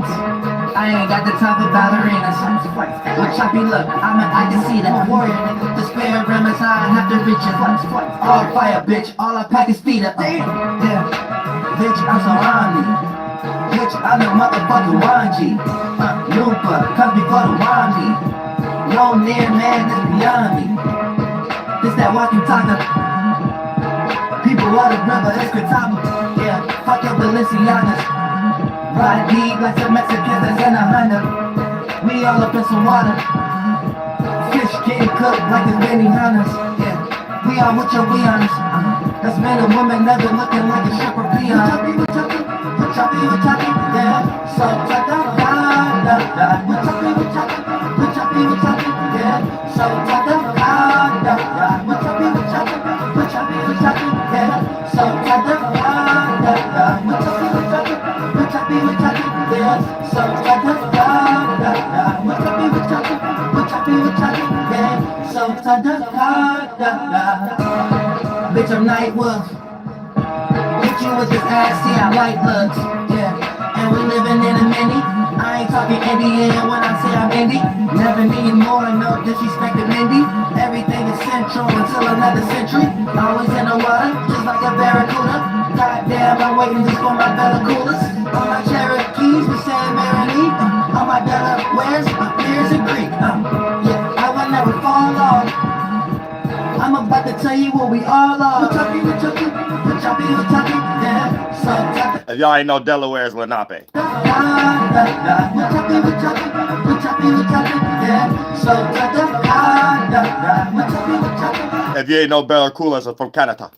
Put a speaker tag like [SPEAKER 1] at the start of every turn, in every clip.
[SPEAKER 1] fights. I ain't got the time for ballerinas. With choppy look, I can see that warrior nigga. The spare rim is high, I have to reach it. All fire, bitch, all I pack is speed up. Yeah, bitch, I'm so horny. Bitch, I'm the motherfucking Wanji. Looper, comes before the Wanji. No near man, this beyond me. This that walking talker. People of the river, it's Catawban. Yeah, fuck your Balenciagas. Ride deep like some Mexicans that's in a Honda. We all up in some water. Fish getting cooked like it's Benihana's. Yeah, we all with your we honest. That's men and women never looking like a stripper peon. We choppy, yeah. So take the we choppy, yeah. So take the we choppy, yeah. So take the we choppy, yeah. So take the we choppy, yeah. So take the bitch, I'm Night Wolf. Bitch, you with this ass, see I like looks. Yeah, and we living in a mini. I ain't talking Indian when I say I'm indie. Never need more, no disrespect to Mindy. Everything is central until another century. Always in the water, just like a barracuda. Goddamn, I'm waiting just for my Bella Coolers. On my Cherokees, we say Marinade. On my Delawares, my beers and Greek. Yeah, I will never fall off. I'm about to tell you what we all are. We choppy, yeah. So
[SPEAKER 2] if y'all ain't know, Delaware is Lenape. If you ain't know, Barracudas are from Canada.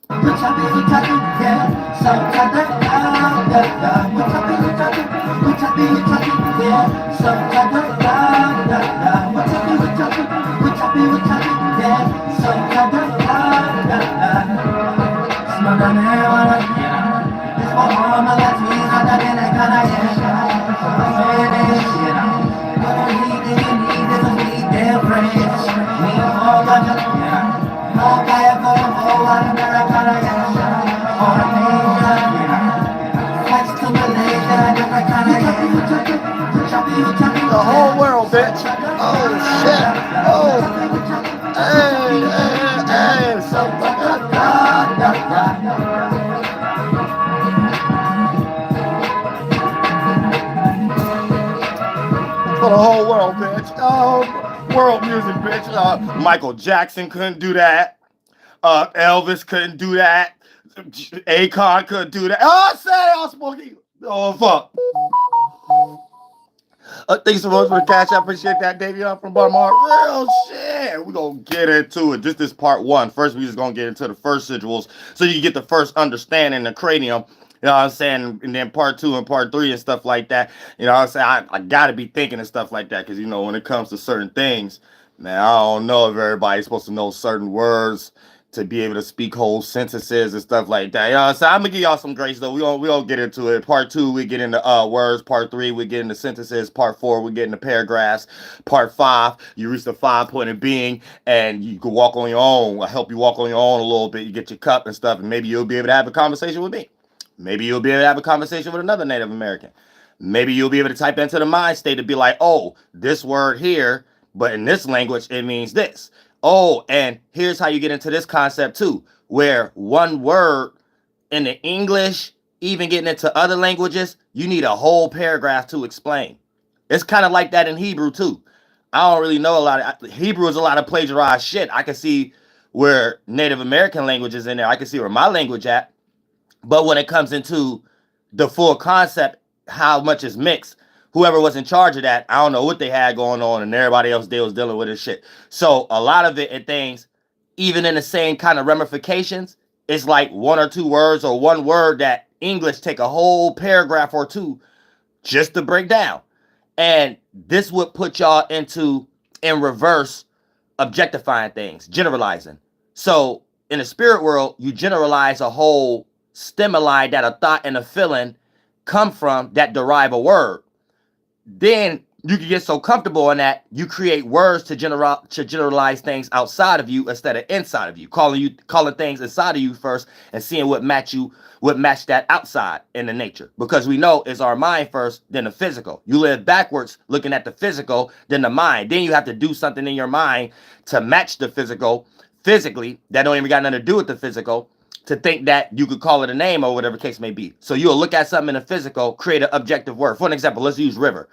[SPEAKER 2] The whole world, bitch. Oh shit. Oh. Hey. For the whole world, bitch. Oh, world music, bitch. Michael Jackson couldn't do that. Elvis couldn't do that. Akon couldn't do that. Oh, I said it. I was smoking. Oh, fuck. Thanks so much for the cash. I appreciate that, Davion from Baltimore. Real shit. We're going to get into it. This is part one. First, we're just going to get into the first sigils so you can get the first understanding the cranium. You know what I'm saying? And then part two and part three and stuff like that. You know what I'm saying? I got to be thinking and stuff like that because, you know, when it comes to certain things, man, I don't know if everybody's supposed to know certain words to be able to speak whole sentences and stuff like that. You know what I'm saying? I'm going to give y'all some grace, though. We don't get into it. Part two, we get into words. Part three, we get into sentences. Part four, we get into paragraphs. Part five, you reach the 5 point of being, and you can walk on your own. I help you walk on your own a little bit. You get your cup and stuff, and maybe you'll be able to have a conversation with me. Maybe you'll be able to have a conversation with another Native American. Maybe you'll be able to type into the mind state to be like, oh, this word here, but in this language, it means this. Oh, and here's how you get into this concept too, where one word in the English, even getting into other languages, you need a whole paragraph to explain. It's kind of like that in Hebrew too. I don't really know a lot of Hebrew is a lot of plagiarized shit. I can see where Native American language is in there. I can see where my language at. But when it comes into the full concept, how much is mixed, whoever was in charge of that, I don't know what they had going on, and everybody else was dealing with this shit. So a lot of it and things, even in the same kind of ramifications, it's like one or two words or one word that English take a whole paragraph or two just to break down. And this would put y'all in reverse, objectifying things, generalizing. So in the spirit world, you generalize a whole stimuli that a thought and a feeling come from that derive a word. Then you can get so comfortable in that you create words to generalize things outside of you instead of inside of you, calling things inside of you first and seeing what match that outside in the nature, because we know it's our mind first, then the physical. You live backwards looking at the physical, then the mind. Then you have to do something in your mind to match the physically that don't even got nothing to do with the physical, to think that you could call it a name or whatever the case may be. So you'll look at something in the physical, create an objective word. For an example, let's use river.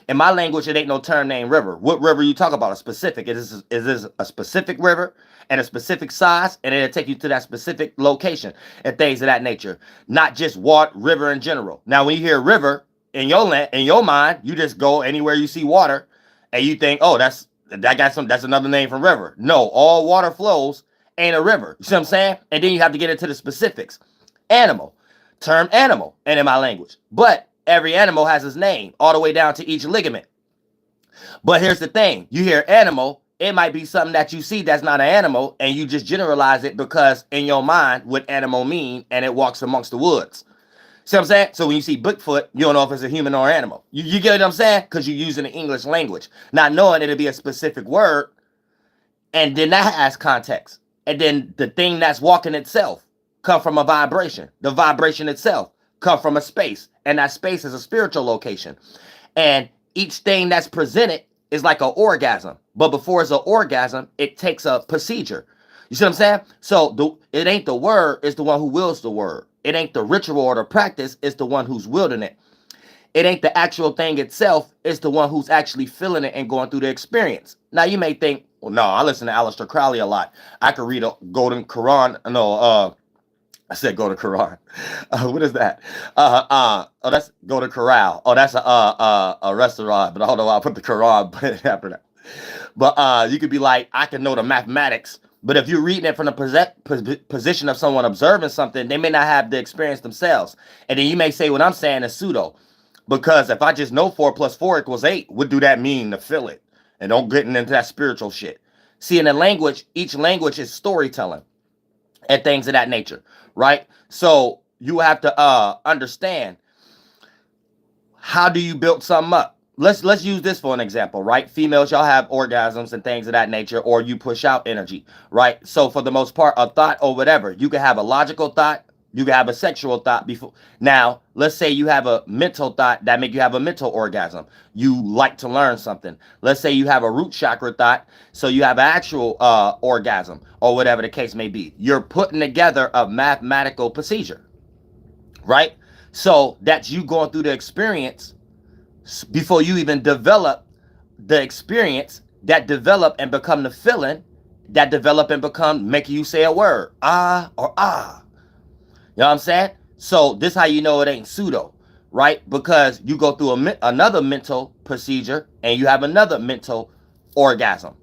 [SPEAKER 2] In my language, it ain't no term named river. What river you talk about? A specific. Is this a specific river and a specific size, and it'll take you to that specific location and things of that nature. Not just water, river in general. Now, when you hear river in your mind, you just go anywhere you see water, and you think, oh, that's another name for river. No, all water flows ain't a river. You see what I'm saying? And then you have to get into the specifics. Animal, term animal, and in my language, but every animal has its name, all the way down to each ligament. But here's the thing. You hear animal, it might be something that you see that's not an animal, and you just generalize it because in your mind, what animal mean, and it walks amongst the woods. See what I'm saying? So when you see Bigfoot, you don't know if it's a human or animal. You get what I'm saying? Because you're using the English language, not knowing it'll be a specific word, and then that has context. And then the thing that's walking itself come from a vibration. The vibration itself come from a space, and that space is a spiritual location. And each thing that's presented is like an orgasm, but before it's an orgasm, it takes a procedure. You see what I'm saying? So it ain't the word, it's the one who wills the word. It ain't the ritual or the practice, it's the one who's wielding it. It ain't the actual thing itself, it's the one who's actually feeling it and going through the experience. Now you may think, well, no, I listen to Aleister Crowley a lot. I could read a Golden Quran. I said go to Quran. What is that? Oh, that's go to Corral. Oh, that's a restaurant, but I don't know why I put the Quran after that. But you could be like, I can know the mathematics, but if you're reading it from the position of someone observing something, they may not have the experience themselves. And then you may say what I'm saying is pseudo, because if I just know 4 + 4 = 8, what do that mean to feel it? And don't get into that spiritual shit. See, in the language, each language is storytelling and things of that nature, right? So you have to understand, how do you build something up? Let's use this for an example, right? Females, y'all have orgasms and things of that nature, or you push out energy, right? So for the most part, a thought or whatever, you can have a logical thought, you can have a sexual thought before. Now, let's say you have a mental thought that make you have a mental orgasm. You like to learn something. Let's say you have a root chakra thought, so you have an actual orgasm, or whatever the case may be. You're putting together a mathematical procedure, right? So that's you going through the experience before you even develop the experience, that develop and become the feeling, that develop and become making you say a word, ah or ah. You know what I'm saying? So this how you know it ain't pseudo, right? Because you go through another mental procedure and you have another mental orgasm.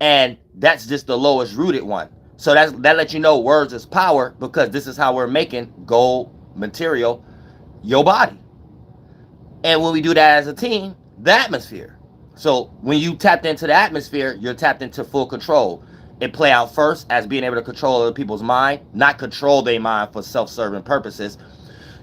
[SPEAKER 2] And that's just the lowest rooted one. So that lets you know words is power, because this is how we're making gold material your body. And when we do that as a team, the atmosphere. So when you tapped into the atmosphere, you're tapped into full control. It play out first as being able to control other people's mind, not control their mind for self-serving purposes.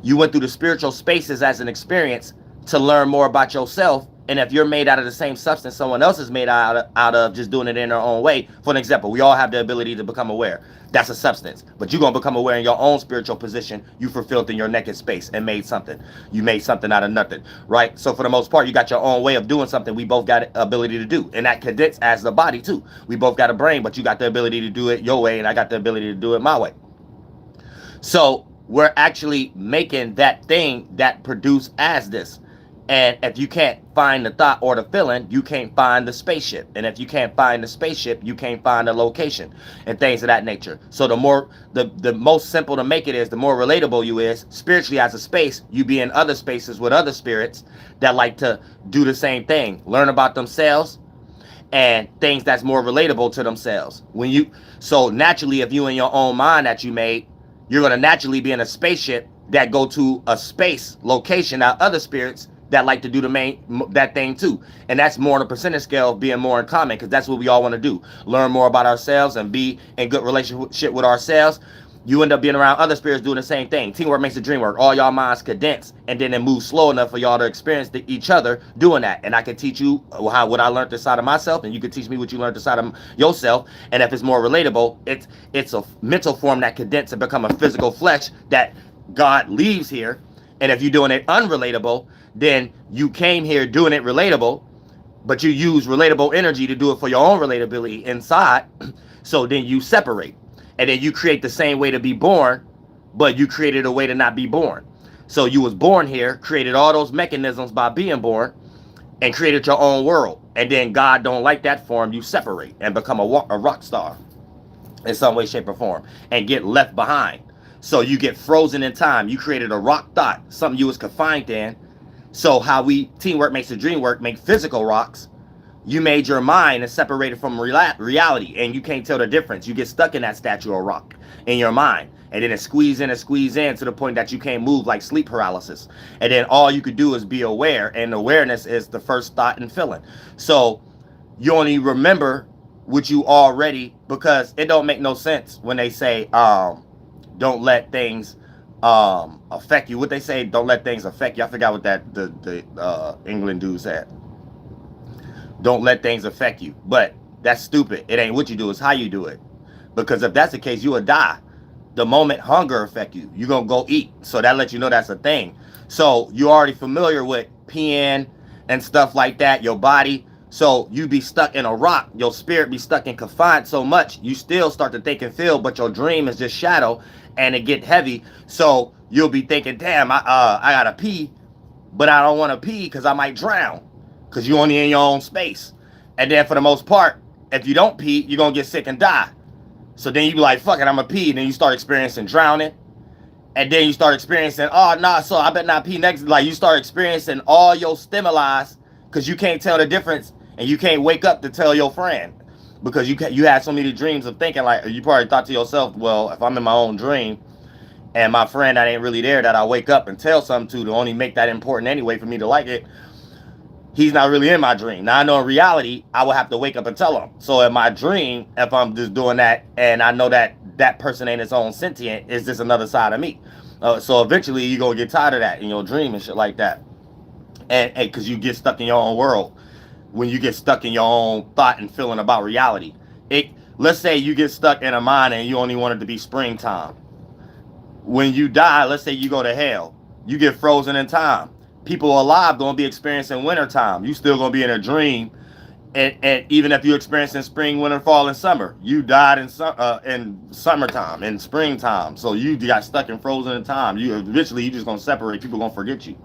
[SPEAKER 2] You went through the spiritual spaces as an experience to learn more about yourself. And if you're made out of the same substance someone else is made out of just doing it in their own way. For an example, we all have the ability to become aware. That's a substance. But you're going to become aware in your own spiritual position. You fulfilled in your naked space and made something. You made something out of nothing, right? So for the most part, you got your own way of doing something we both got ability to do. And that condensed as the body too. We both got a brain, but you got the ability to do it your way and I got the ability to do it my way. So we're actually making that thing that produced as this. And if you can't find the thought or the feeling, you can't find the spaceship. And if you can't find the spaceship, you can't find the location and things of that nature. So the most simple to make it is, the more relatable you is spiritually as a space, you be in other spaces with other spirits that like to do the same thing, learn about themselves and things that's more relatable to themselves. So naturally, if you in your own mind that you made, you're going to naturally be in a spaceship that go to a space location that other spirits that like to do that thing too. And that's more on a percentage scale of being more in common, because that's what we all want to do. Learn more about ourselves and be in good relationship with ourselves. You end up being around other spirits doing the same thing. Teamwork makes the dream work. All y'all minds condense, and then it moves slow enough for y'all to experience each other doing that. And I can teach you what I learned inside of myself, and you can teach me what you learned inside of yourself. And if it's more relatable, it's a mental form that condenses and become a physical flesh that God leaves here. And if you're doing it unrelatable, then you came here doing it relatable, but you use relatable energy to do it for your own relatability inside. So then you separate. And then you create the same way to be born, but you created a way to not be born. So you was born here, created all those mechanisms by being born, and created your own world. And then God don't like that form. You separate and become a rock star in some way, shape, or form, and get left behind. So you get frozen in time. You created a rock thought, something you was confined in. So how we teamwork makes the dream work, make physical rocks. You made your mind and separated from reality, and you can't tell the difference. You get stuck in that statue of rock in your mind, and then it squeeze in to the point that you can't move, like sleep paralysis. And then all you could do is be aware, and awareness is the first thought and feeling. So you only remember what you already, because it don't make no sense when they say don't let things affect you. What they say, don't let things affect you. I forgot what that the England dude said. Don't let things affect you. But that's stupid. It ain't what you do, it's how you do it. Because if that's the case, you would die. The moment hunger affect you, you're going to go eat. So that lets you know that's a thing. So you're already familiar with peeing and stuff like that, your body. So you be stuck in a rock. Your spirit be stuck and confined so much, you still start to think and feel, but your dream is just shadow, and it get heavy. So you'll be thinking, damn, I got to pee, but I don't want to pee because I might drown. Because you're only in your own space. And then for the most part, if you don't pee, you're going to get sick and die. So then you be like, fuck it, I'm going to pee. And then you start experiencing drowning. And then you start experiencing, oh, nah, so I better not pee next. Like, you start experiencing all your stimuli because you can't tell the difference. And you can't wake up to tell your friend. Because you had so many dreams of thinking, like, you probably thought to yourself, well, if I'm in my own dream and my friend that ain't really there, that I wake up and tell something to only make that important anyway for me to like it, he's not really in my dream. Now I know in reality, I will have to wake up and tell him. So in my dream, if I'm just doing that and I know that that person ain't his own sentient, it's just another side of me. So eventually you're going to get tired of that in your dream and shit like that. And because you get stuck in your own world. When you get stuck in your own thought and feeling about reality. Let's say you get stuck in a mind and you only want it to be springtime. When you die, let's say you go to hell. You get frozen in time. People alive gonna be experiencing winter time. You still gonna be in a dream, and even if you're experiencing spring, winter, fall, and summer, you died in summertime, in springtime. So you got stuck and frozen in time. You eventually just gonna separate. People gonna forget you,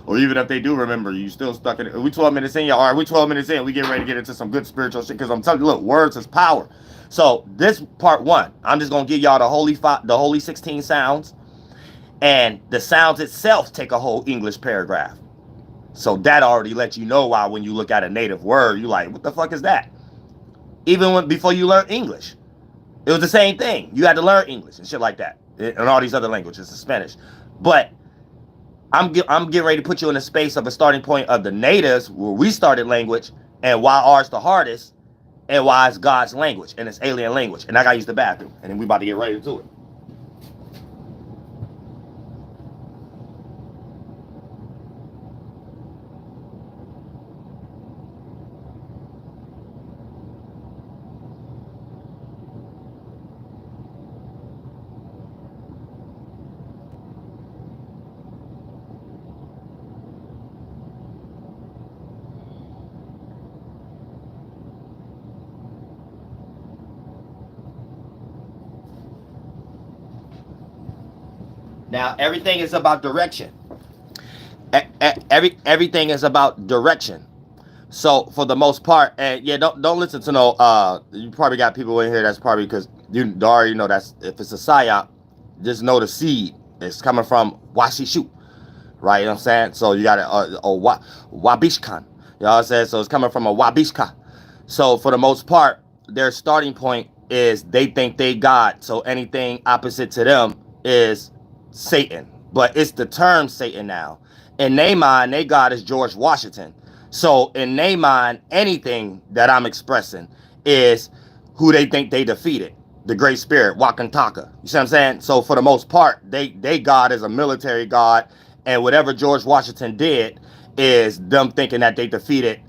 [SPEAKER 2] or even if they do remember, you still stuck in it. We 12 minutes in, y'all. All right, we 12 minutes in. We getting ready to get into some good spiritual shit because I'm telling you, look, words is power. So this part one, I'm just gonna give y'all the holy 16 sounds. And the sounds itself take a whole English paragraph. So that already lets you know why when you look at a native word, you're like, what the fuck is that? Even before you learn English. It was the same thing. You had to learn English and shit like that. And all these other languages, the Spanish. But I'm getting ready to put you in a space of a starting point of the natives, where we started language, and why ours the hardest, and why it's God's language, and it's alien language. And I gotta use the bathroom. And then we about to get right into it. Now, everything is about direction. Everything is about direction. So, for the most part, and yeah, don't listen to no. You probably got people in here that's probably because you already know that's if it's a SIOUX, just know the seed. It's coming from Washishu, right? You know what I'm saying? So you got a Wabishkan. You know what I'm saying? So it's coming from a Wabishka. So for the most part, their starting point is they think they God. So anything opposite to them is Satan. But it's the term Satan now. In their mind, their God is George Washington. So in their mind, anything that I'm expressing is who they think they defeated. the Great Spirit, Wakantaka. You see what I'm saying? So for the most part, they God is a military God, and whatever George Washington did is them thinking that they defeated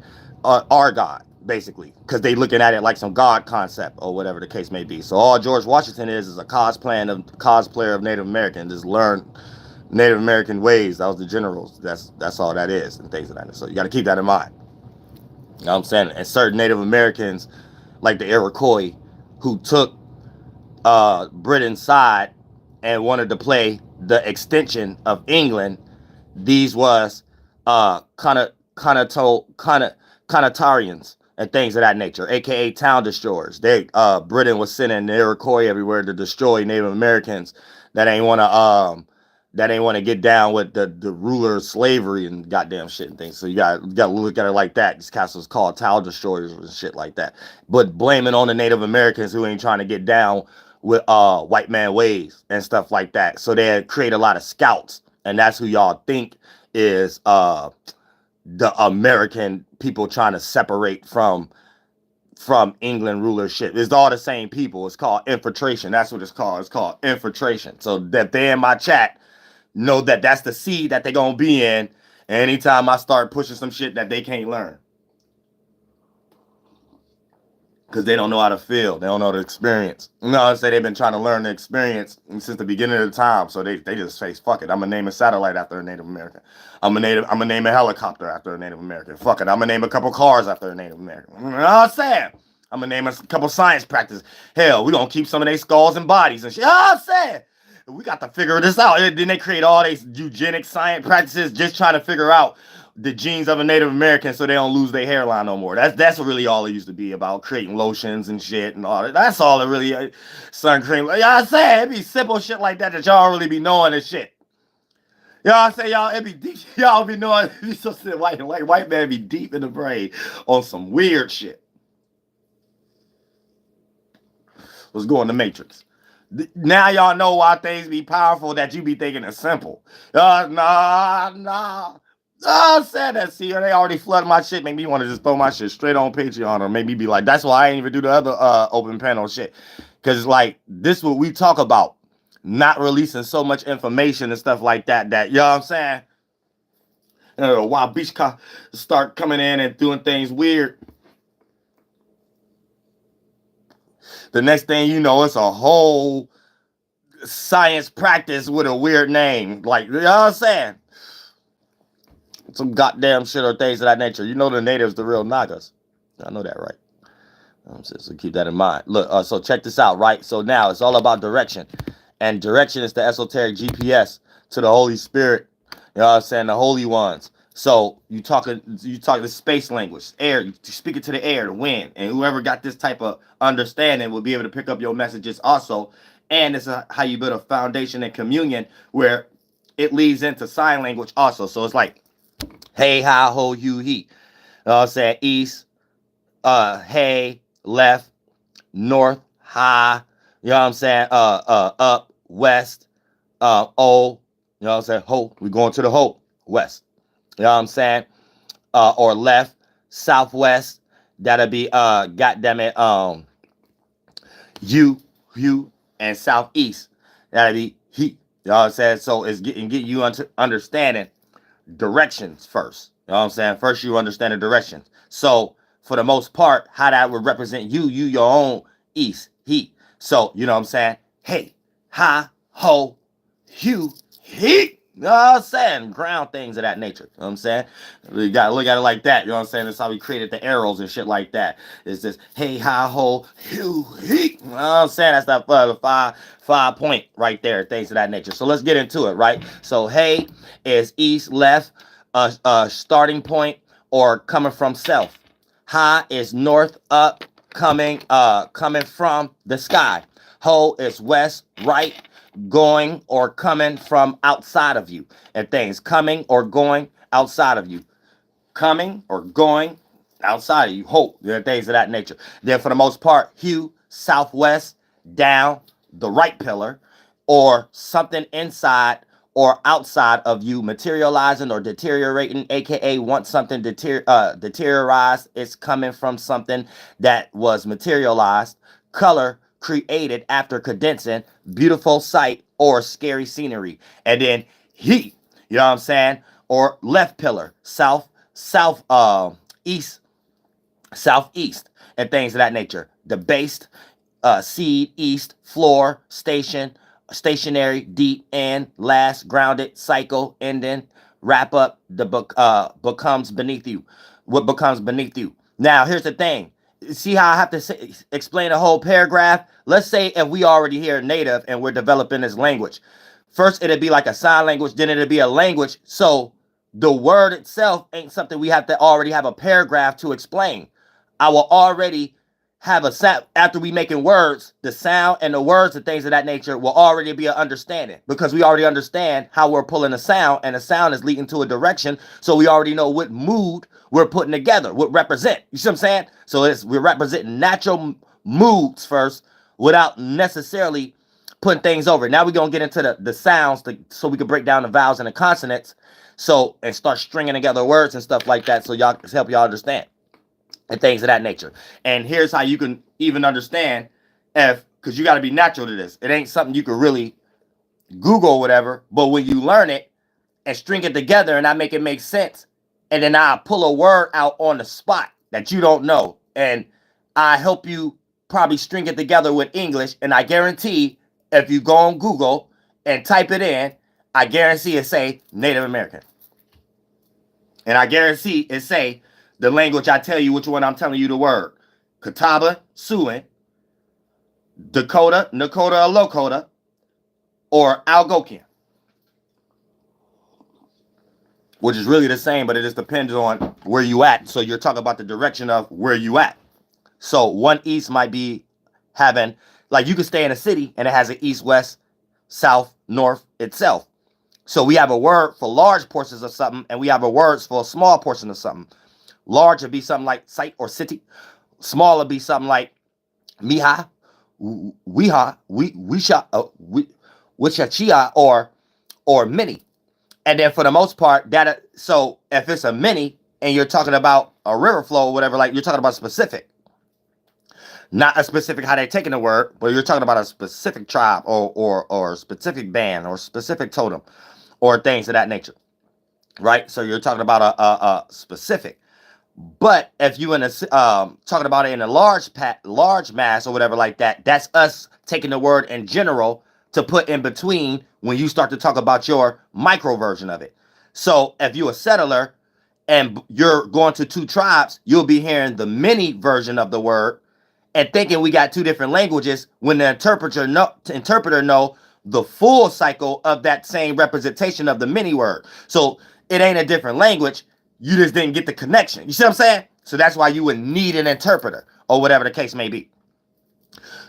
[SPEAKER 2] our God, basically, because they looking at it like some God concept or whatever the case may be. So all George Washington is a cosplayer of Native American. Just learn Native American ways. That was the generals. That's all that is, and things of that. So you got to keep that in mind. You know what I'm saying? And certain Native Americans, like the Iroquois, who took Britain's side and wanted to play the extension of England, these was Conatarians and things of that nature, aka town destroyers. Britain was sending the Iroquois everywhere to destroy Native Americans that ain't wanna get down with the ruler of slavery and goddamn shit and things. So you gotta look at it like that. These castles called town destroyers and shit like that. But blaming on the Native Americans who ain't trying to get down with white man ways and stuff like that. So they create a lot of scouts, and that's who y'all think is the American people trying to separate from England rulership. It's all the same people. It's called infiltration. That's what it's called. It's called infiltration. So that they in my chat know that that's the seed that they're gonna be in anytime I start pushing some shit that they can't learn. Because they don't know how to feel. They don't know the experience. You know what I'm saying? They've been trying to learn the experience since the beginning of the time. So they just face, fuck it. I'm going to name a satellite after a Native American. I'm going to name a helicopter after a Native American. Fuck it. I'm going to name a couple cars after a Native American. You know what I'm saying? I'm going to name a couple science practices. Hell, we're going to keep some of their skulls and bodies and shit. You know what I'm saying? We got to figure this out. Then they create all these eugenic science practices just trying to figure out the genes of a Native American so they don't lose their hairline no more. That's really all it used to be about, creating lotions and shit and all that. That's all it really, sun cream. Like I said, it be simple shit like that y'all really be knowing and shit. Y'all say y'all, it be deep. Y'all be knowing, be so white man be deep in the brain on some weird shit. Let's go in the Matrix. Now y'all know why things be powerful that you be thinking is simple. Nah. Oh, sad that. See, they already flooded my shit. Make me want to just throw my shit straight on Patreon, or maybe be like, that's why I ain't even do the other open panel shit. Because, like, this is what we talk about. Not releasing so much information and stuff like that. You know what I'm saying? While Beach start coming in and doing things weird. The next thing you know, it's a whole science practice with a weird name. Like, you know what I'm saying? Some goddamn shit or things of that nature. You know the natives, the real Nagas. I know that, right? So keep that in mind. Look, so check this out, right? So now it's all about direction. And direction is the esoteric GPS to the Holy Spirit. You know what I'm saying? The holy ones. So you talking the space language, air. You speak it to the air, the wind. And whoever got this type of understanding will be able to pick up your messages also. And this is how you build a foundation and communion where it leads into sign language also. So it's like, hey, hi, ho, you, he. You know what I'm saying? East, hey, left, north, high. You know what I'm saying? Up, west, oh. You know what I'm saying? Ho. We going to the ho, west. You know what I'm saying? Or left, southwest. That'll be, goddammit, you, and southeast. That'll be he. You know what I'm saying? So it's getting you understanding directions first. You know what I'm saying? First, you understand the directions. So, for the most part, how that would represent you your own east, he. So, you know what I'm saying? Hey, hi, ho, you, he. You know what I'm saying? Ground things of that nature. You know what I'm saying? You got to look at it like that. You know what I'm saying? That's how we created the arrows and shit like that. It's just, hey, hi, ho, you, he. You know what I'm saying? That's that 5 point right there. Things of that nature. So let's get into it, right? So, hey is east, left, starting point, or coming from south. High is north, up, coming from the sky. Ho is west, right, going or coming from outside of you. And things coming or going outside of you. Coming or going outside of you. Ho, things of that nature. Then for the most part, hue, southwest, down, the right pillar, or something inside or outside of you materializing or deteriorating, aka once something deteriorized, it's coming from something that was materialized. Color created after condensing, beautiful sight or scary scenery. And then he, you know what I'm saying? Or left pillar, east, southeast, and things of that nature. The based, seed, east, floor, station, stationary, deep, end, last, grounded, cycle, ending, wrap up, the book becomes beneath you. What becomes beneath you. Now, here's the thing. See how I have to explain a whole paragraph? Let's say if we already hear native and we're developing this language. First, it'd be like a sign language, then it'd be a language. So the word itself ain't something we have to already have a paragraph to explain. I will already have a sound. After we making words, the sound and the words and things of that nature will already be an understanding, because we already understand how we're pulling a sound, and the sound is leading to a direction. So we already know what mood we're putting together, what represent. You see what I'm saying? So we're representing natural moods first without necessarily putting things over. Now we're going to get into the sounds so we can break down the vowels and the consonants. So, and start stringing together words and stuff like that, so y'all can help y'all understand and things of that nature. And here's how you can even understand, because you got to be natural to this. It ain't something you can really Google or whatever, but when you learn it and string it together and I make it make sense, and then I pull a word out on the spot that you don't know, and I help you probably string it together with English, and I guarantee if you go on Google and type it in, I guarantee it say Native American. And I guarantee it say the language I tell you which one I'm telling you the word. Catawban, Siouian, Dakota, Nakota, or Lakota, or ALGONQUIAN. Which is really the same, but it just depends on where you at. So you're talking about the direction of where you at. So one east might be having, like you could stay in a city and it has an east, west, south, north itself. So we have a word for large portions of something, and we have a words for a small portion of something. Large would be something like site or city. Small would be something like miha, wiha, wisha, wishachia, or mini. And then for the most part, so if it's a mini and you're talking about a river flow or whatever, like you're talking about specific. Not a specific how they're taking the word, but you're talking about a specific tribe or specific band or specific totem or things of that nature, right? So you're talking about a specific. But if you talking about it in a large mass or whatever like that, that's us taking the word in general to put in between when you start to talk about your micro version of it. So if you're a settler and you're going to two tribes, you'll be hearing the mini version of the word and thinking we got two different languages, when the interpreter know the full cycle of that same representation of the mini word. So it ain't a different language. You just didn't get the connection. You see what I'm saying? So that's why you would need an interpreter or whatever the case may be.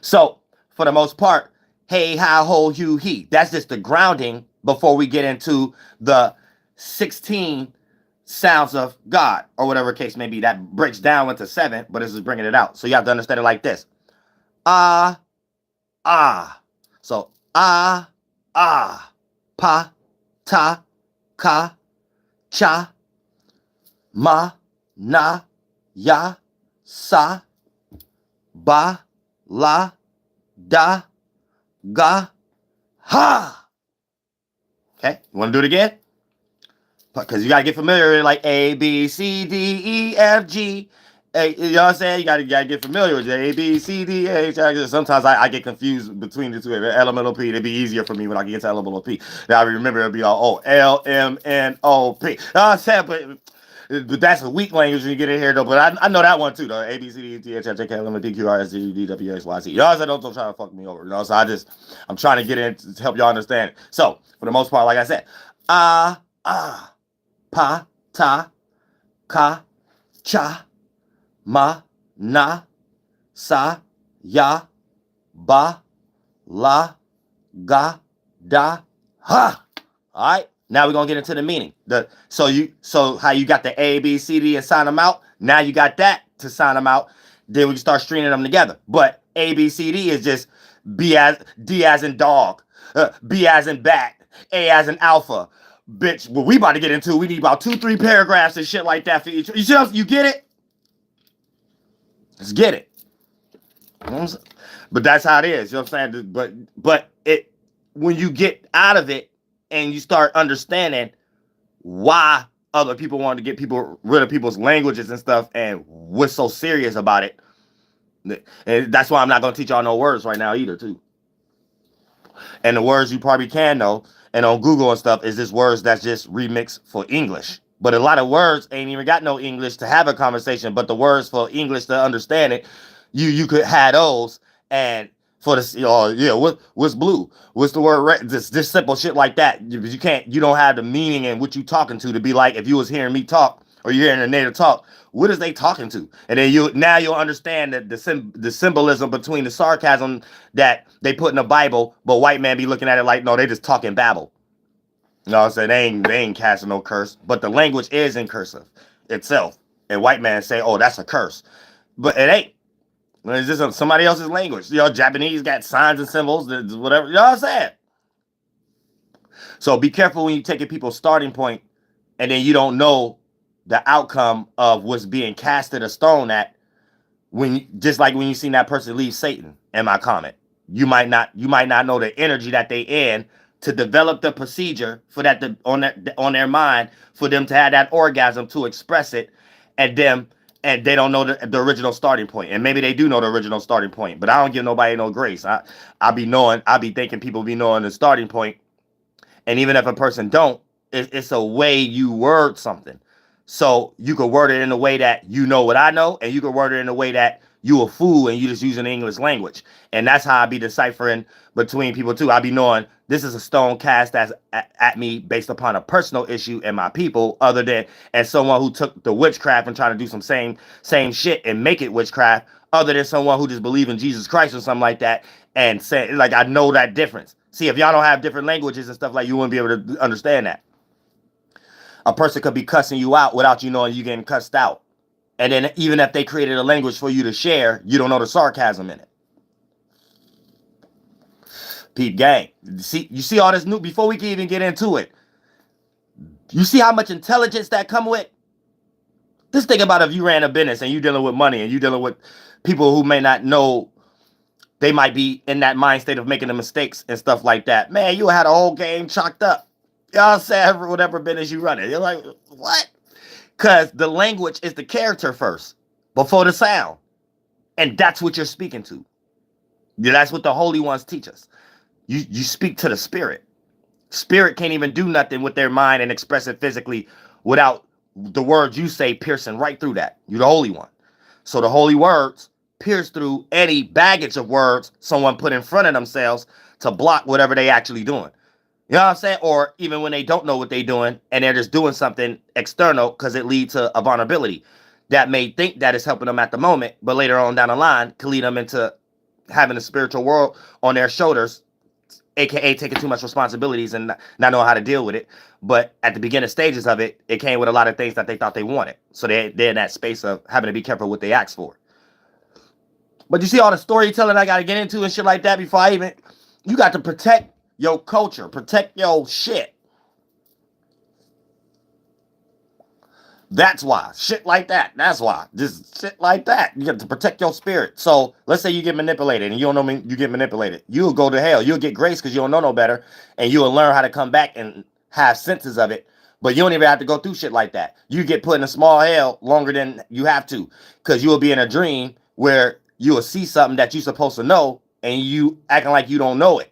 [SPEAKER 2] So for the most part, hey, how, ho, you, he. That's just the grounding before we get into the 16 sounds of God or whatever the case may be. That breaks down into 7, but this is bringing it out. So you have to understand it like this. Ah, ah. So ah, ah. Pa, ta, ka, cha, ma, na, ya, sa, ba, la, da, ga, ha. Okay, you want to do it again? Because you got to get familiar with like A, B, C, D, E, F, G. You know what I'm saying? You got to get familiar with A, B, C, D, H. Sometimes I get confused between the two. Elemental P, it'd be easier for me when I get to elemental P. Now I remember it'll be all L, M, N, O, P. You know what I'm saying? But that's a weak language when you get in here, though. But I know that one, too, though. A, B, C, D, E, F, G, H, I, J, K, L, M, N, P, Q, R, S, T, U, V, W, X, Y, Z. You know what I'm saying? Don't try to fuck me over. You know, so I'm trying to get in to help y'all understand it. So, for the most part, like I said, pa, ta, ka, cha, ma, na, sa, ya, ba, la, ga, da, ha. All right. Now we're gonna get into the meaning. So how you got the A, B, C, D and sign them out. Now you got that to sign them out. Then we can start stringing them together. But A, B, C, D is just D as in dog, B as in bat, A as in alpha. Bitch, what we about to get into, we need about 2-3 paragraphs and shit like that for each. You get it? Let's get it. You know what I'm saying? But that's how it is. You know what I'm saying? But it when you get out of it and you start understanding why other people want to get people rid of people's languages and stuff and what's so serious about it. And that's why I'm not gonna teach y'all no words right now either, too. And the words you probably can know, and on Google and stuff, is just words that's just remixed for English. But a lot of words ain't even got no English to have a conversation, but the words for English to understand it, you could have those. And for this, what's blue? What's the word red? This simple shit like that. You don't have the meaning in what you talking to be like if you was hearing me talk or you're hearing a native talk. What is they talking to? And then you'll understand that the symbolism between the sarcasm that they put in the Bible, but white man be looking at it like, no, they just talking babble. You know what I'm saying? They ain't casting no curse, but the language is in cursive itself. And white man say, oh, that's a curse. But it ain't. It's just somebody else's language. Japanese got signs and symbols, whatever. You know what I'm saying? So be careful when you take people's starting point and then you don't know the outcome of what's being casted a stone at. Just like when you seen that person leave Satan in my comment. You might not know the energy that they in to develop the procedure for that on their mind for them to have that orgasm to express it, and they don't know the original starting point. And maybe they do know the original starting point, but I don't give nobody no grace. I be thinking people be knowing the starting point, and even if a person don't, it's a way you word something. So you could word it in a way that you know what I know, and you could word it in a way that you a fool and you just using the English language. And that's how I be deciphering between people too. I be knowing this is a stone cast that's at me based upon a personal issue and my people, other than as someone who took the witchcraft and trying to do some same shit and make it witchcraft, other than someone who just believe in Jesus Christ or something like that and say, like, I know that difference. See, if y'all don't have different languages and stuff, like, you wouldn't be able to understand that. A person could be cussing you out without you knowing you getting cussed out. And then even if they created a language for you to share, you don't know the sarcasm in it. Peep gang. You see all this new, before we can even get into it, you see how much intelligence that come with? Just think about if you ran a business and you dealing with money and you dealing with people who may not know, they might be in that mind state of making the mistakes and stuff like that. Man, you had a whole game chalked up. Y'all say whatever business you run it. You're like, what? Because the language is the character first, before the sound. And that's what you're speaking to. That's what the holy ones teach us. You speak to the spirit. Spirit can't even do nothing with their mind and express it physically without the words you say piercing right through that. You're the holy one. So the holy words pierce through any baggage of words someone put in front of themselves to block whatever they actually doing. You know what I'm saying? Or even when they don't know what they're doing and they're just doing something external because it leads to a vulnerability that may think that is helping them at the moment, but later on down the line could lead them into having a spiritual world on their shoulders, aka taking too much responsibilities and not knowing how to deal with it. But at the beginning stages of it, it came with a lot of things that they thought they wanted. So they're in that space of having to be careful what they ask for. But you see all the storytelling I got to get into and shit like that before you got to protect your culture, protect your shit. That's why. Shit like that. That's why. Just shit like that. You have to protect your spirit. So let's say you get manipulated and you don't know me, you get manipulated. You'll go to hell. You'll get grace because you don't know no better. And you'll learn how to come back and have senses of it. But you don't even have to go through shit like that. You get put in a small hell longer than you have to. Because you will be in a dream where you will see something that you're supposed to know and you acting like you don't know it.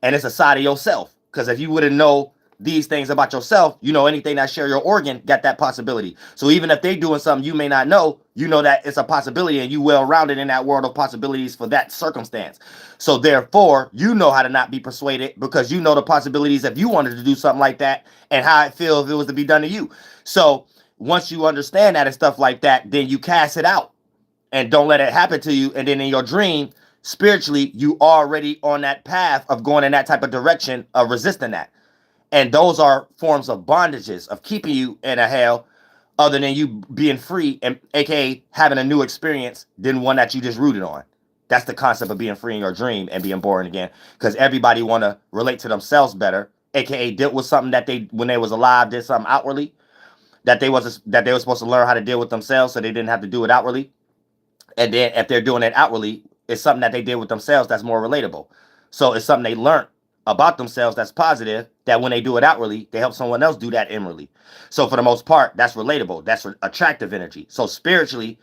[SPEAKER 2] And it's a side of yourself. Because if you wouldn't know these things about yourself, you know anything that share your organ got that possibility. So even if they doing something you may not know, you know that it's a possibility and you well-rounded in that world of possibilities for that circumstance. So therefore, you know how to not be persuaded because you know the possibilities if you wanted to do something like that and how it feels if it was to be done to you. So once you understand that and stuff like that, then you cast it out and don't let it happen to you. And then in your dream, spiritually, you already on that path of going in that type of direction of resisting that. And those are forms of bondages of keeping you in a hell other than you being free and aka having a new experience than one that you just rooted on. That's the concept of being free in your dream and being born again. Because everybody want to relate to themselves better, aka dealt with something that they, when they was alive, did something outwardly that they were supposed to learn how to deal with themselves so they didn't have to do it outwardly. And then if they're doing it outwardly, It's something that they did with themselves that's more relatable. So it's something they learned about themselves that's positive, that when they do it outwardly, they help someone else do that inwardly. So for the most part, that's relatable. That's attractive energy. So spiritually,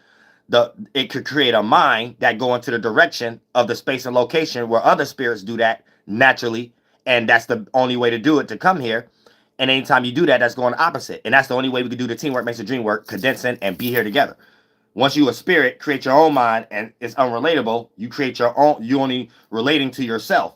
[SPEAKER 2] it could create a mind that go into the direction of the space and location where other spirits do that naturally. And that's the only way to do it, to come here. And anytime you do that, that's going opposite. And that's the only way we could do the teamwork makes the dream work, condensing and be here together. Once you a spirit, create your own mind, and it's unrelatable. You create your own. You only relating to yourself.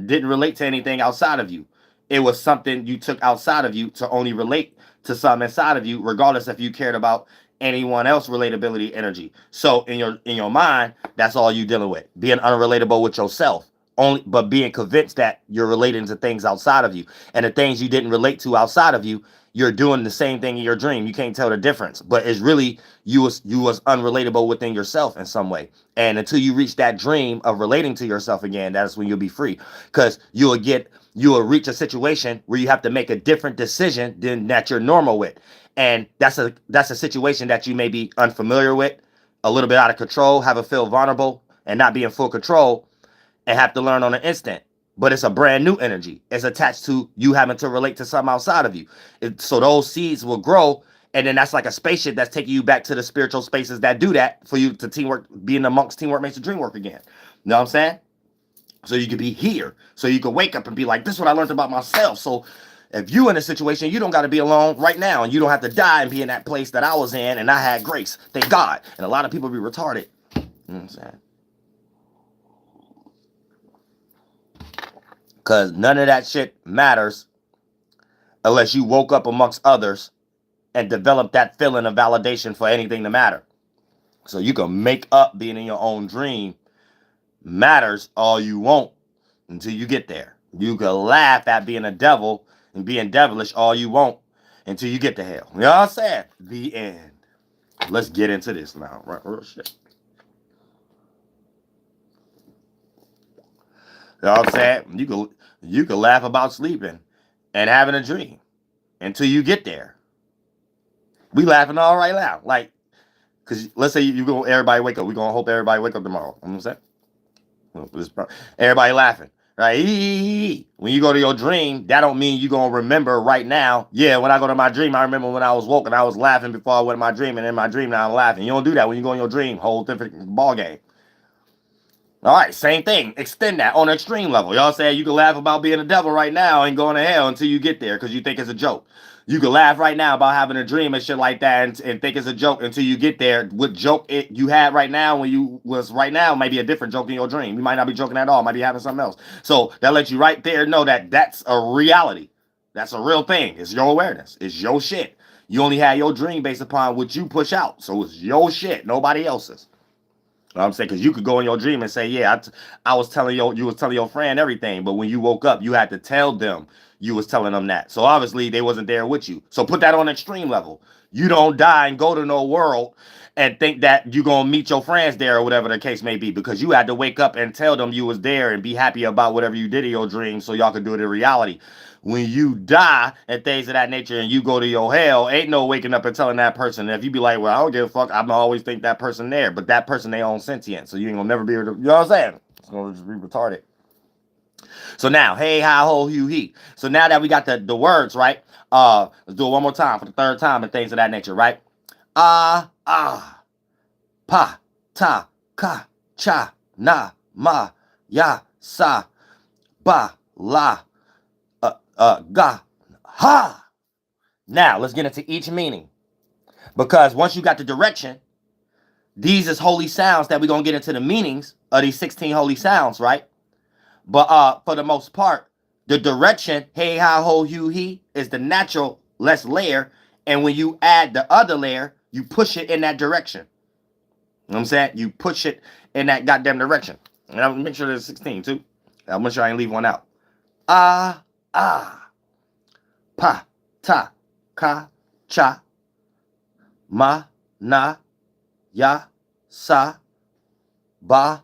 [SPEAKER 2] Didn't relate to anything outside of you. It was something you took outside of you to only relate to something inside of you, regardless if you cared about anyone else relatability energy. So in your mind, that's all you dealing with. Being unrelatable with yourself. Only, but being convinced that you're relating to things outside of you, and the things you didn't relate to outside of you, you're doing the same thing in your dream. You can't tell the difference, but it's really you was unrelatable within yourself in some way. And until you reach that dream of relating to yourself again, that's when you'll be free, because you will reach a situation where you have to make a different decision than that you're normal with, and that's a situation that you may be unfamiliar with, a little bit out of control, have a feel vulnerable, and not be in full control, and have to learn on an instant. But it's a brand new energy. It's attached to you having to relate to something outside of you. So those seeds will grow, and then that's like a spaceship that's taking you back to the spiritual spaces that do that for you to teamwork, being amongst teamwork makes the dream work again. You know what I'm saying? So you could be here. So you could wake up and be like, this is what I learned about myself. So if you in a situation, you don't got to be alone right now, and you don't have to die and be in that place that I was in, and I had grace. Thank God. And a lot of people be retarded. You know what I'm saying? Because none of that shit matters unless you woke up amongst others and developed that feeling of validation for anything to matter. So you can make up being in your own dream matters all you want until you get there. You can laugh at being a devil and being devilish all you want until you get to hell. You know what I'm saying? The end. Let's get into this now. Right, real shit. You know what I'm saying? You can laugh about sleeping and having a dream until you get there. We laughing all right now. Like, because let's say you go, everybody wake up. We're going to hope everybody wake up tomorrow. You know what I'm saying? Everybody laughing. Right? When you go to your dream, that don't mean you're going to remember right now. Yeah, when I go to my dream, I remember when I was woke and I was laughing before I went to my dream. And in my dream, now I'm laughing. You don't do that when you go in your dream. Whole different ball game. All right, same thing. Extend that on an extreme level. Y'all say you can laugh about being a devil right now and going to hell until you get there because you think it's a joke. You can laugh right now about having a dream and shit like that and think it's a joke until you get there. What joke you had right now when you was right now might be a different joke in your dream. You might not be joking at all. Might be having something else. So that lets you right there know that that's a reality. That's a real thing. It's your awareness. It's your shit. You only had your dream based upon what you push out. So it's your shit, nobody else's. You know what I'm saying? Because you could go in your dream and say, yeah, I was telling you was telling your friend everything. But when you woke up, you had to tell them you was telling them that. So obviously they wasn't there with you. So put that on an extreme level. You don't die and go to no world and think that you're going to meet your friends there or whatever the case may be. Because you had to wake up and tell them you was there and be happy about whatever you did in your dream so y'all could do it in reality. When you die and things of that nature and you go to your hell, ain't no waking up and telling that person. And if you be like, well, I don't give a fuck, I'm gonna always think that person there. But that person, they own sentient. So you ain't gonna never be able to, you know what I'm saying? It's gonna just be retarded. So now, hey, hi, ho, hu, he. So now that we got the words, right? Let's do it one more time for the third time and things of that nature, right? Pa, ta, ka, cha, na, ma, ya, sa, ba, la, ga, ha. Now, let's get into each meaning. Because once you got the direction, these is holy sounds that we're going to get into the meanings of these 16 holy sounds, right? But for the most part, the direction, hey, hi, ho, hu, he, is the natural less layer. And when you add the other layer, you push it in that direction. You know what I'm saying? You push it in that goddamn direction. And I'll make sure there's 16 too. I'll make sure I ain't leave one out. Pa, ta, ka, cha, ma, na, ya, sa, ba,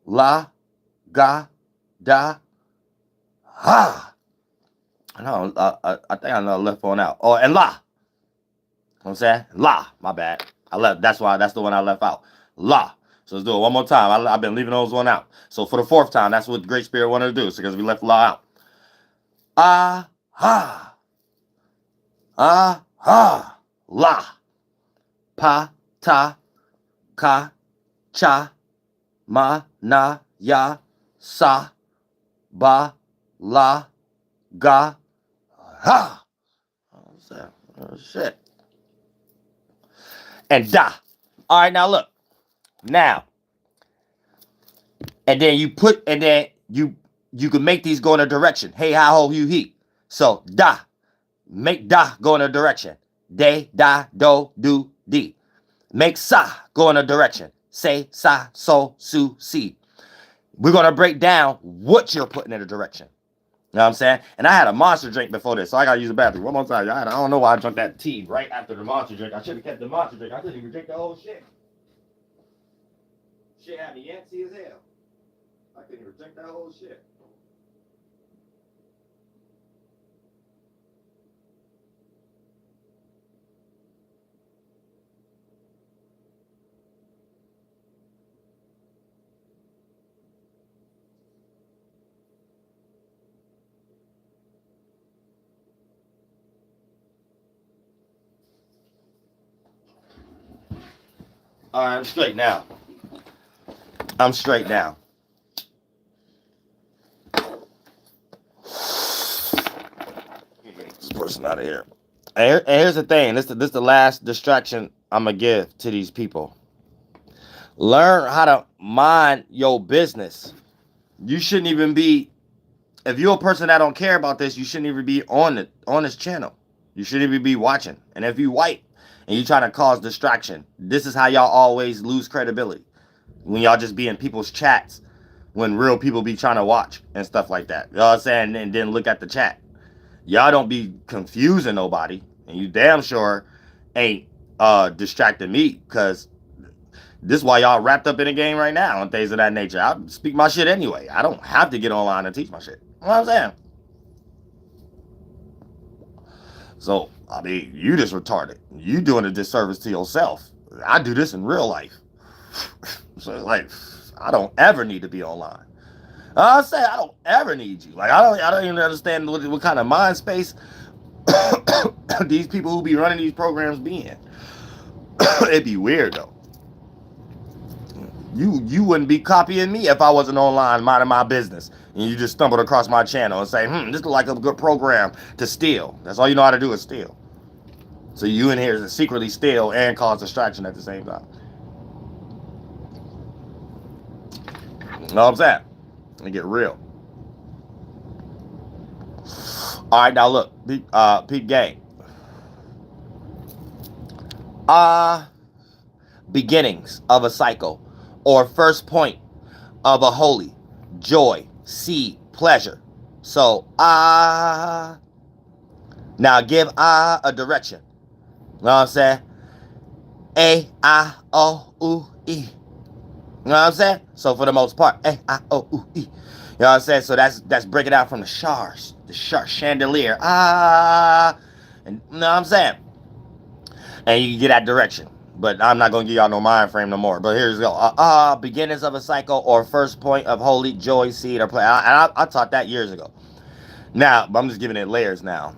[SPEAKER 2] la, ga, da, ha. I think I left one out. Oh, and la. You know what I'm saying? La, my bad. That's the one I left out. La. So let's do it one more time. I've been leaving those one out. So for the fourth time, that's what the Great Spirit wanted to do. So because we left la out. Ah ha. Ah ha. La. Pa ta ka cha ma na ya sa ba la ga ha. Oh, shit. And da. All right, now look. Now. And then you can make these go in a direction. Hey, ha, ho, hu, he. So da. Make da go in a direction. De, da, do, do, di. Make sa go in a direction. Say, sa, so, su, si. We're going to break down what you're putting in a direction. You know what I'm saying? And I had a monster drink before this, so I got to use the bathroom. One more time. I don't know why I drank that tea right after the monster drink. I should have kept the monster drink. I couldn't even drink the whole shit. Shit had me antsy as hell. I couldn't even drink that whole shit. All right, I'm straight now. I'm straight now. Get this person out of here. And here's the thing. This is the last distraction I'm going to give to these people. Learn how to mind your business. You shouldn't even be, if you're a person that don't care about this, you shouldn't even be on this channel. You shouldn't even be watching. And if you white and you trying to cause distraction, this is how y'all always lose credibility. When y'all just be in people's chats when real people be trying to watch and stuff like that. You know what I'm saying? And then look at the chat. Y'all don't be confusing nobody. And you damn sure ain't distracting me, because this is why y'all wrapped up in a game right now and things of that nature. I speak my shit anyway. I don't have to get online and teach my shit. You know what I'm saying? So, I mean, you just retarded. You doing a disservice to yourself. I do this in real life. So it's like, I don't ever need to be online. I say I don't ever need you. Like, I don't even understand what kind of mind space these people who be running these programs be in. It'd be weird though. You wouldn't be copying me if I wasn't online minding my business and you just stumbled across my channel and say, this looks like a good program to steal. That's all you know how to do is steal. So you in here to secretly steal and cause distraction at the same time. You know what I'm saying? Let me get real. All right, now look, peep gang. Beginnings of a cycle, or first point of a holy, joy, seed, pleasure. So, now give a direction. You know what I'm saying? A, I, O, U, E. You know what I'm saying? So for the most part, A, I, O, U, E. You know what I'm saying? So that's breaking out from the stars, the chandelier. And you know what I'm saying? And you can get that direction. But I'm not going to give y'all no mind frame no more. But here's go. Beginnings of a cycle, or first point of holy, joy, seed, or play. I taught that years ago. Now, I'm just giving it layers now.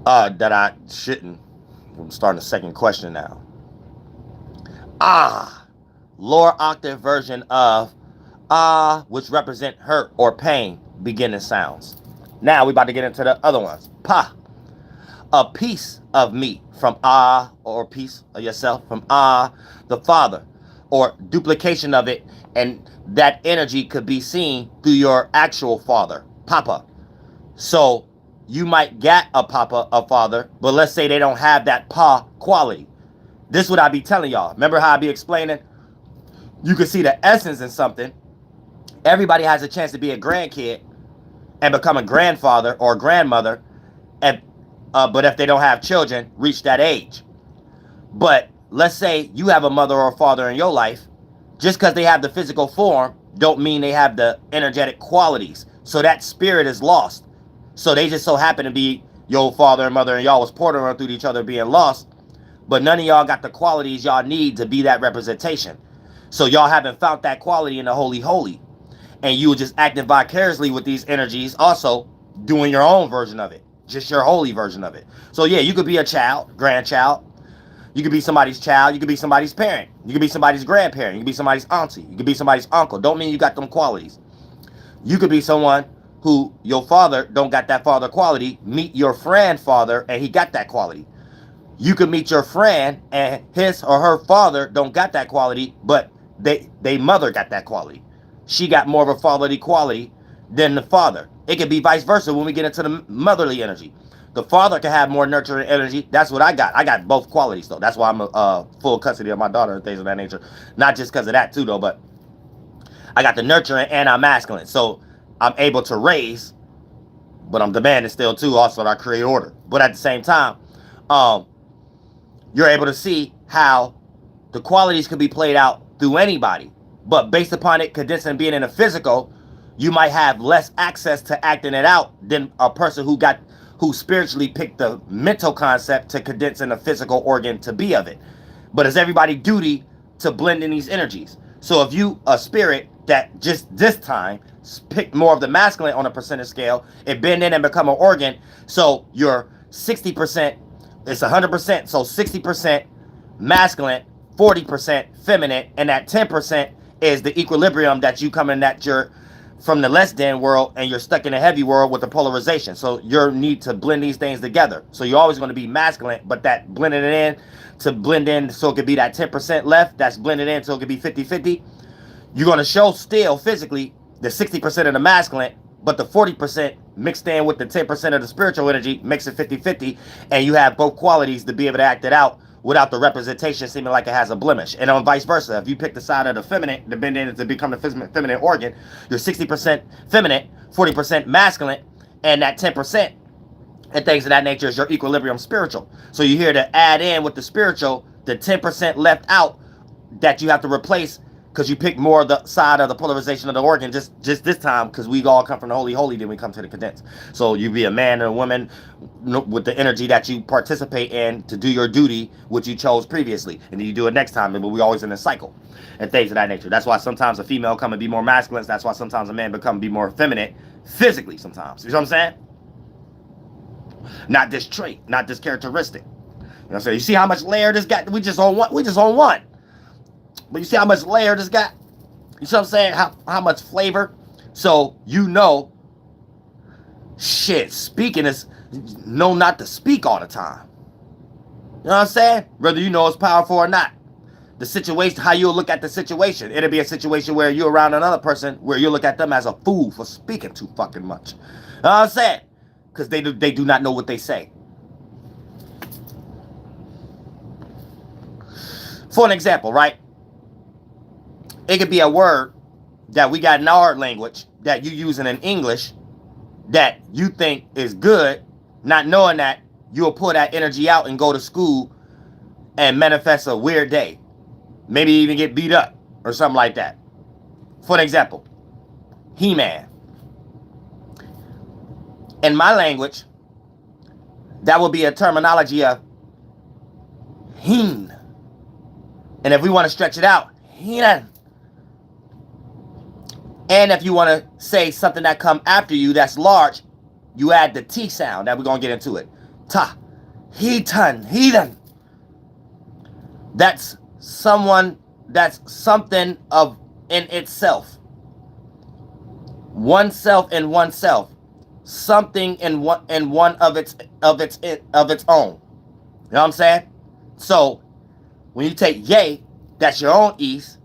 [SPEAKER 2] That I shouldn't. I'm starting the second question now. Lower octave version of which represent hurt or pain, beginning sounds. Now we about to get into the other ones. Pa. A piece of me from or piece of yourself from the Father, or duplication of it, and that energy could be seen through your actual father, Papa. So you might get a Papa, a father, but let's say they don't have that Pa quality. This is what I be telling y'all. Remember how I be explaining? You can see the essence in something. Everybody has a chance to be a grandkid and become a grandfather or a grandmother, and but if they don't have children, reach that age. But let's say you have a mother or a father in your life, just because they have the physical form don't mean they have the energetic qualities. So that spirit is lost. So they just so happen to be your father and mother, and y'all was portering through each other being lost. But none of y'all got the qualities y'all need to be that representation. So y'all haven't found that quality in the holy holy. And you were just acting vicariously with these energies, also doing your own version of it, just your holy version of it. So yeah, you could be a child, grandchild. You could be somebody's child. You could be somebody's parent. You could be somebody's grandparent. You could be somebody's auntie. You could be somebody's uncle. Don't mean you got them qualities. You could be someone who your father don't got that father quality. Meet your friend father and he got that quality. You could meet your friend and his or her father don't got that quality, but they mother got that quality. She got more of a fatherly quality than the father. It could be vice versa when we get into the motherly energy. The father can have more nurturing energy. That's what I got. I got both qualities though. That's why I'm full custody of my daughter and things of that nature. Not just because of that too though, but I got the nurturing and I'm masculine. So I'm able to raise, but I'm demanding still too. Also, I create order. But at the same time, you're able to see how the qualities can be played out through anybody. But based upon it condensing being in a physical, you might have less access to acting it out than a person who spiritually picked the mental concept to condense in a physical organ to be of it. But it's everybody's duty to blend in these energies. So if you a spirit that just this time picked more of the masculine on a percentage scale, it bend in and become an organ. So you're 60%, it's 100%. So 60% masculine, 40% feminine, and that 10% is the equilibrium that you come in, that you're from the less than world and you're stuck in a heavy world with the polarization. So you need to blend these things together. So you're always going to be masculine, but that blending it in to blend in so it could be that 10% left, that's blended in so it could be 50-50. You're going to show still physically the 60% of the masculine, but the 40% mixed in with the 10% of the spiritual energy makes it 50-50, and you have both qualities to be able to act it out without the representation seeming like it has a blemish. And on vice versa, if you pick the side of the feminine to bend in to become the feminine organ, you're 60% feminine, 40% masculine, and that 10% and things of that nature is your equilibrium spiritual. So you're here to add in with the spiritual, the 10% left out that you have to replace because you pick more of the side of the polarization of the organ just this time, because we all come from the holy holy, then we come to the condensed. So you be a man or a woman with the energy that you participate in to do your duty, which you chose previously, and then you do it next time, but we always in a cycle and things of that nature. That's why sometimes a female come and be more masculine. That's why sometimes a man become and be more feminine physically sometimes. You know what I'm saying? Not this trait, not this characteristic. You know what I'm saying? You see how much layer this got? We just on one. But you see how much layer this got? You see what I'm saying? How much flavor? So you know, shit, speaking is know not to speak all the time. You know what I'm saying? Whether you know it's powerful or not. The situation, how you'll look at the situation. It'll be a situation where you're around another person where you look at them as a fool for speaking too fucking much. You know what I'm saying? Because they do not know what they say. For an example, right? It could be a word that we got in our language that you using in English that you think is good, not knowing that you'll pull that energy out and go to school and manifest a weird day. Maybe even get beat up or something like that. For an example, He-Man. In my language, that would be a terminology of Heen. And if we want to stretch it out, Heenan. And if you want to say something that come after you that's large, you add the T sound that we're going to get into it. Ta. Heatun. Heathen. That's something of in itself. Oneself in oneself. Something in one of its own. You know what I'm saying? So when you take yay, that's your own east.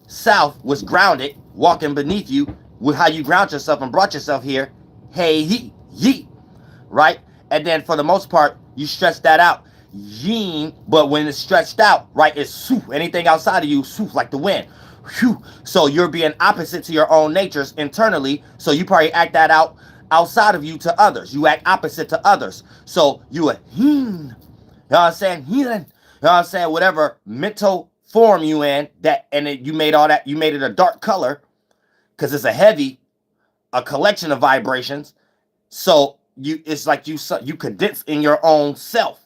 [SPEAKER 2] South was grounded, walking beneath you with how you ground yourself and brought yourself here. Hey, ye, right? And then for the most part, you stretch that out. Yin, but when it's stretched out, right, it's soof. Anything outside of you, soof, like the wind. Whew. So you're being opposite to your own natures internally. So you probably act that out outside of you to others. You act opposite to others. So you a hin. You know what I'm saying? Hin. You know what I'm saying? Whatever mental form you in, that, and you made all that, you made it a dark color because it's a collection of vibrations. So it's like you condense in your own self.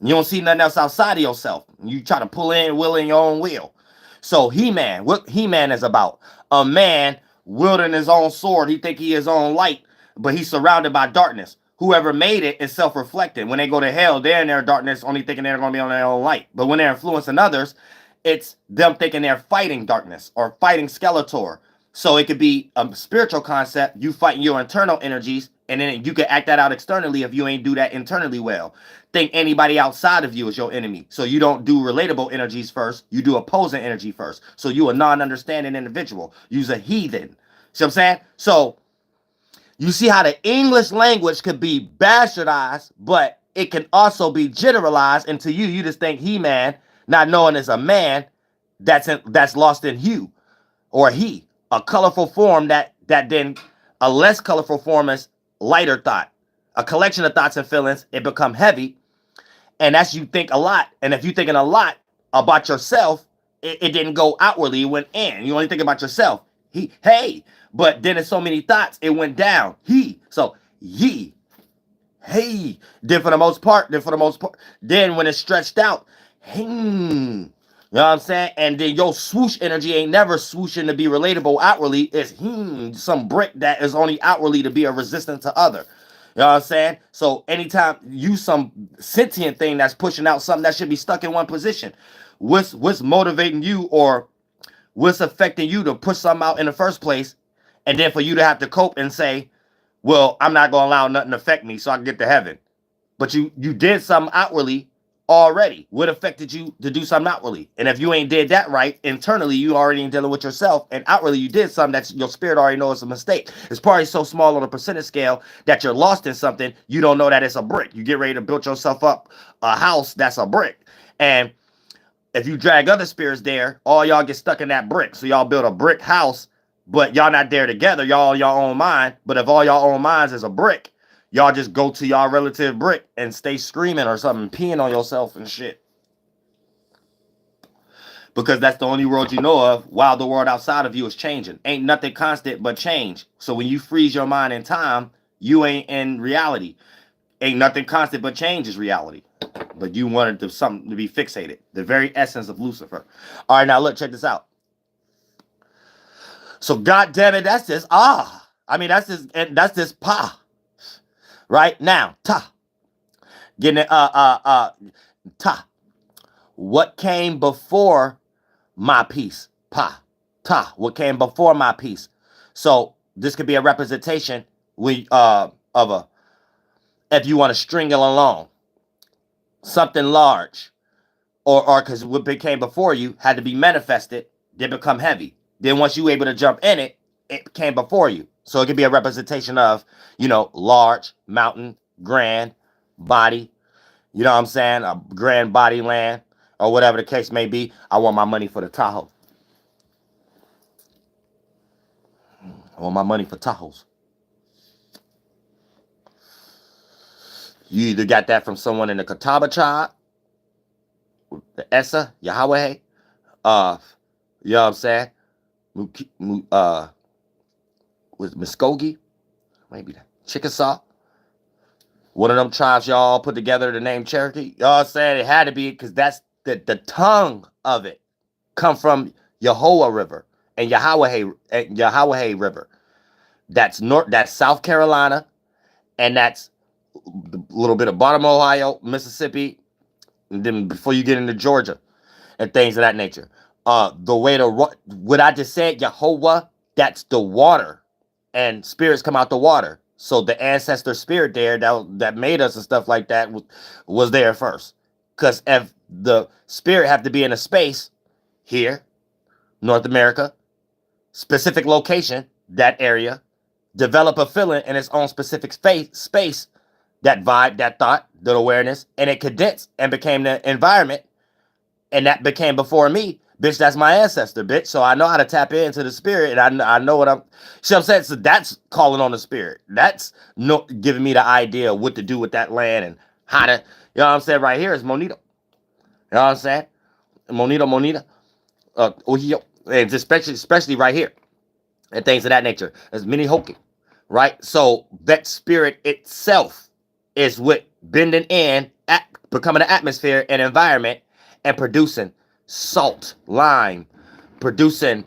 [SPEAKER 2] You don't see nothing else outside of yourself. You try to pull in will in your own will. So He-Man, what He-Man is about? A man wielding his own sword. He think he his own light, but he's surrounded by darkness. Whoever made it is self-reflecting. When they go to hell, they're in their darkness, only thinking they're going to be on their own light. But when they're influencing others, it's them thinking they're fighting darkness or fighting Skeletor. So it could be a spiritual concept. You fighting your internal energies, and then you can act that out externally if you ain't do that internally well. Think anybody outside of you is your enemy. So you don't do relatable energies first. You do opposing energy first. So you a non-understanding individual. You's a heathen. See what I'm saying? So you see how the English language could be bastardized, but it can also be generalized into you. You just think He-Man, not knowing it's a man that's lost in hue or he, a colorful form that then a less colorful form is lighter thought, a collection of thoughts and feelings. It become heavy, and that's you think a lot. And if you thinking a lot about yourself, it didn't go outwardly. It went in. You only think about yourself. Hey, but then there's so many thoughts. It went down. So ye, hey. Then for the most part. Then when it's stretched out, you know what I'm saying? And then your swoosh energy ain't never swooshing to be relatable outwardly. It's some brick that is only outwardly to be a resistance to other. You know what I'm saying? So anytime you some sentient thing that's pushing out something that should be stuck in one position, what's motivating you or what's affecting you to push something out in the first place, and then for you to have to cope and say, well, I'm not going to allow nothing to affect me so I can get to heaven. But you did something outwardly already. What affected you to do something outwardly? And if you ain't did that right, internally, you already ain't dealing with yourself, and outwardly, you did something that your spirit already knows it's a mistake. It's probably so small on a percentage scale that you're lost in something, you don't know that it's a brick. You get ready to build yourself up a house that's a brick. And if you drag other spirits there, all y'all get stuck in that brick. So y'all build a brick house, but y'all not there together. Y'all your own mind. But if all y'all own minds is a brick, y'all just go to y'all relative brick and stay screaming or something, peeing on yourself and shit. Because that's the only world you know of, while the world outside of you is changing. Ain't nothing constant but change. So when you freeze your mind in time, you ain't in reality. Ain't nothing constant but change is reality. But you wanted something to be fixated. The very essence of Lucifer. All right, now look, check this out. So God damn it, that's this that's this pa. Right now, ta. Getting it ta. What came before my piece? Pa. Ta. What came before my piece? So this could be a representation of a, if you want to string it along, something large, or because what came before you had to be manifested, then become heavy. Then once you were able to jump in it, it came before you. So it could be a representation of, large, mountain, grand, body, you know what I'm saying? A grand body land, or whatever the case may be. I want my money for the Tahoe. I want my money for Tahoes. You either got that from someone in the Catawban tribe, the Essa, Yahweh, you know what I'm saying? Was Muskogee, maybe that Chickasaw. One of them tribes y'all put together the name Cherokee. You know what I'm saying? It had to be, because that's the tongue of it come from Yahweh River and Yahweh River. That's South Carolina, and that's a little bit of bottom Ohio, Mississippi, and then before you get into Georgia and things of that nature. The way to what I just said, Yahweh, that's the water, and spirits come out the water. So the ancestor spirit there that made us and stuff like that was there first. Because if the spirit have to be in a space here, North America, specific location, that area, develop a feeling in its own specific space, that vibe, that thought, that awareness, and it condensed and became the environment, and that became before me. Bitch, that's my ancestor, bitch. So I know how to tap into the spirit, and I know what I'm. See what I'm saying? So that's calling on the spirit. That's giving me the idea of what to do with that land and how to. You know what I'm saying? Right here is Monito. You know what I'm saying? Monito. And especially right here, and things of that nature. There's many hoking, right? So that spirit itself is what bending in, becoming an atmosphere and environment, and producing salt, lime, producing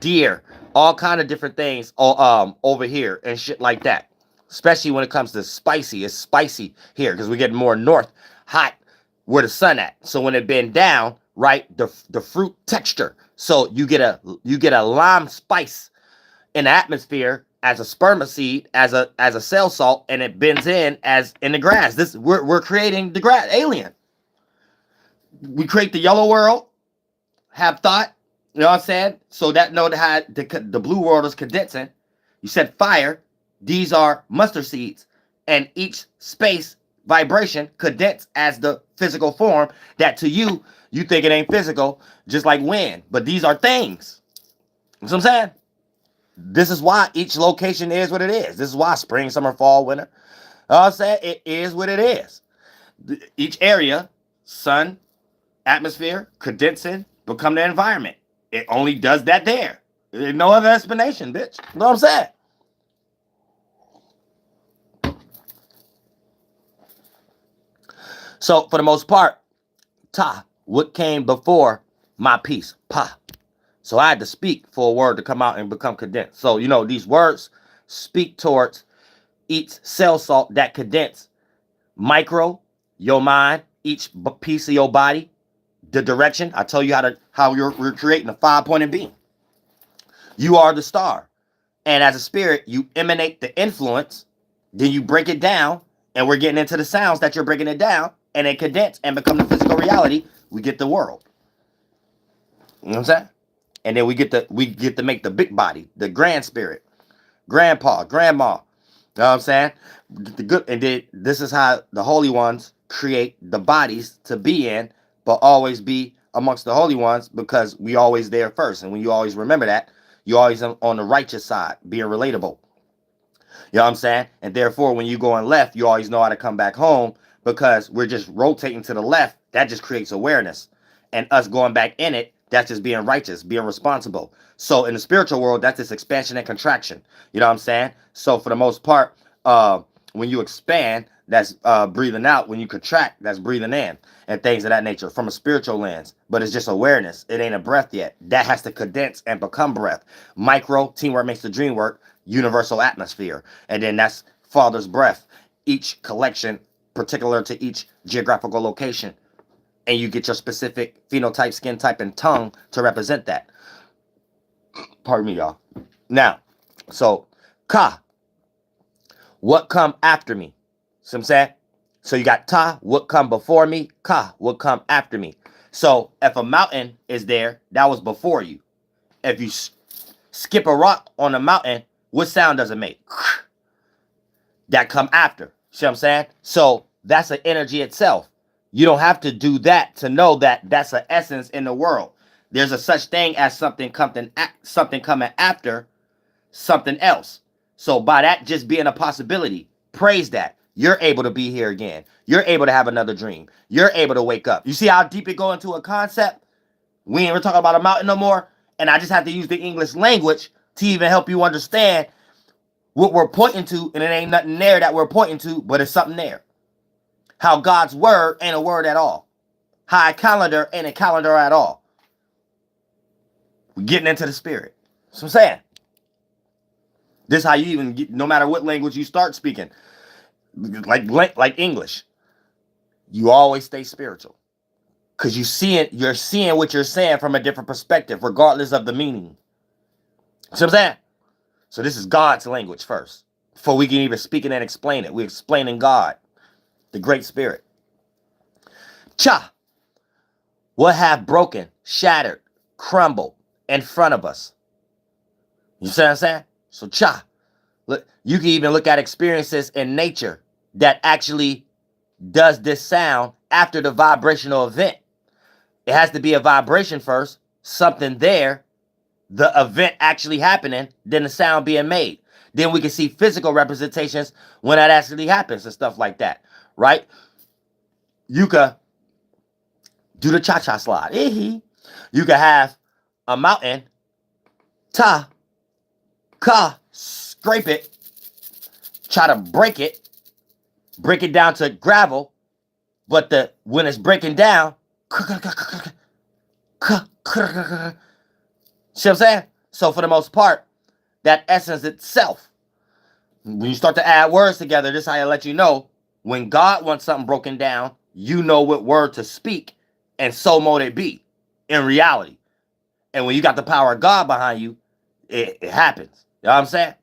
[SPEAKER 2] deer, all kind of different things over here and shit like that. Especially when it comes to spicy. It's spicy here because we're getting more north, hot, where the sun at. So when it been down, right, the fruit texture. So you get a lime spice in the atmosphere as a spermicide, as a cell salt, and it bends in as in the grass. This we're creating the grass alien. We create the yellow world, have thought, you know what I'm saying? So that know how the blue world is condensing. You said fire. These are mustard seeds, and each space vibration condense as the physical form that to you think it ain't physical, just like wind. But these are things. You know what I'm saying? This is why each location is what it is. This is why spring, summer, fall, winter. You know what I'm saying? It is what it is. Each area, sun, atmosphere, condensing, become the environment. It only does that there. There's no other explanation, bitch. You know what I'm saying? So, for the most part, ta, what came before my piece? Pa. So, I had to speak for a word to come out and become condensed. So, you know, these words speak towards each cell salt that condense micro, your mind, each piece of your body, the direction. I tell you how we're creating a 5-pointed beam. You are the star. And as a spirit, you emanate the influence, then you break it down, and we're getting into the sounds that you're breaking it down, and they condense and become the physical reality. We get the world. You know what I'm saying? And then we get to make the big body, the grand spirit, grandpa, grandma. You know what I'm saying? The good, and then this is how the holy ones create the bodies to be in, but always be amongst the holy ones, because we always there first. And when you always remember that, you're always on the righteous side, being relatable. You know what I'm saying? And therefore, when you go on left, you always know how to come back home, because we're just rotating to the left. That just creates awareness. And us going back in it, that's just being righteous, being responsible. So in the spiritual world, that's this expansion and contraction. You know what I'm saying? So for the most part, when you expand, that's breathing out. When you contract, that's breathing in, and things of that nature from a spiritual lens. But it's just awareness. It ain't a breath yet. That has to condense and become breath. Micro, teamwork makes the dream work, universal atmosphere. And then that's Father's breath. Each collection particular to each geographical location. And you get your specific phenotype, skin type, and tongue to represent that. Pardon me, y'all. Now, so, ka. What come after me? See what I'm saying? So you got ta, what come before me? Ka, what come after me? So if a mountain is there, that was before you. If you skip a rock on a mountain, what sound does it make? That come after. See what I'm saying? So that's an energy itself. You don't have to do that to know that that's an essence in the world. There's a such thing as something coming after something else. So by that just being a possibility, praise that. You're able to be here again. You're able to have another dream. You're able to wake up. You see how deep it go into a concept? We ain't even talking about a mountain no more. And I just have to use the English language to even help you understand what we're pointing to. And it ain't nothing there that we're pointing to, but it's something there. How God's word ain't a word at all. How a calendar ain't a calendar at all. We're getting into the spirit. That's what I'm saying. This is how you even get, no matter what language you start speaking, like English, you always stay spiritual. Because you're seeing what you're saying from a different perspective, regardless of the meaning. See what I'm saying? So this is God's language first. Before we can even speak it and explain it. We're explaining God, the great spirit. Cha. What have broken, shattered, crumbled in front of us? You see what I'm saying? So cha. Look, you can even look at experiences in nature that actually does this sound after the vibrational event. It has to be a vibration first, something there, the event actually happening, then the sound being made. Then we can see physical representations when that actually happens and stuff like that, right? You could do the cha-cha slide. You could have a mountain, ta, ka, scrape it, try to break it down to gravel, but when it's breaking down, See what I'm saying? So for the most part, that essence itself, when you start to add words together, this is how I let you know when God wants something broken down, you know what word to speak, and so mote it be in reality. And when you got the power of God behind you, it happens. You know what I'm saying?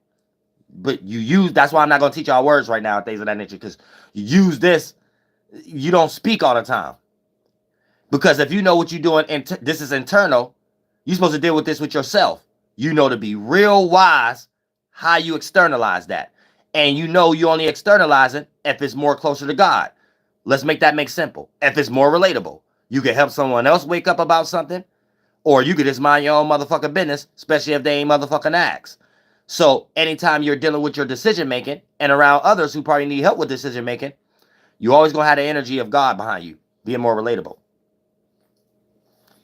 [SPEAKER 2] But you use, that's why I'm not going to teach y'all words right now, things of that nature, because you use this, you don't speak all the time. Because if you know what you're doing, and this is internal, you're supposed to deal with this with yourself. You know to be real wise how you externalize that. And you know you only externalize it if it's more closer to God. Let's make that make simple. If it's more relatable, you can help someone else wake up about something, or you could just mind your own motherfucking business, especially if they ain't motherfucking ask. So anytime you're dealing with your decision making and around others who probably need help with decision making, you always gonna have the energy of God behind you, being more relatable,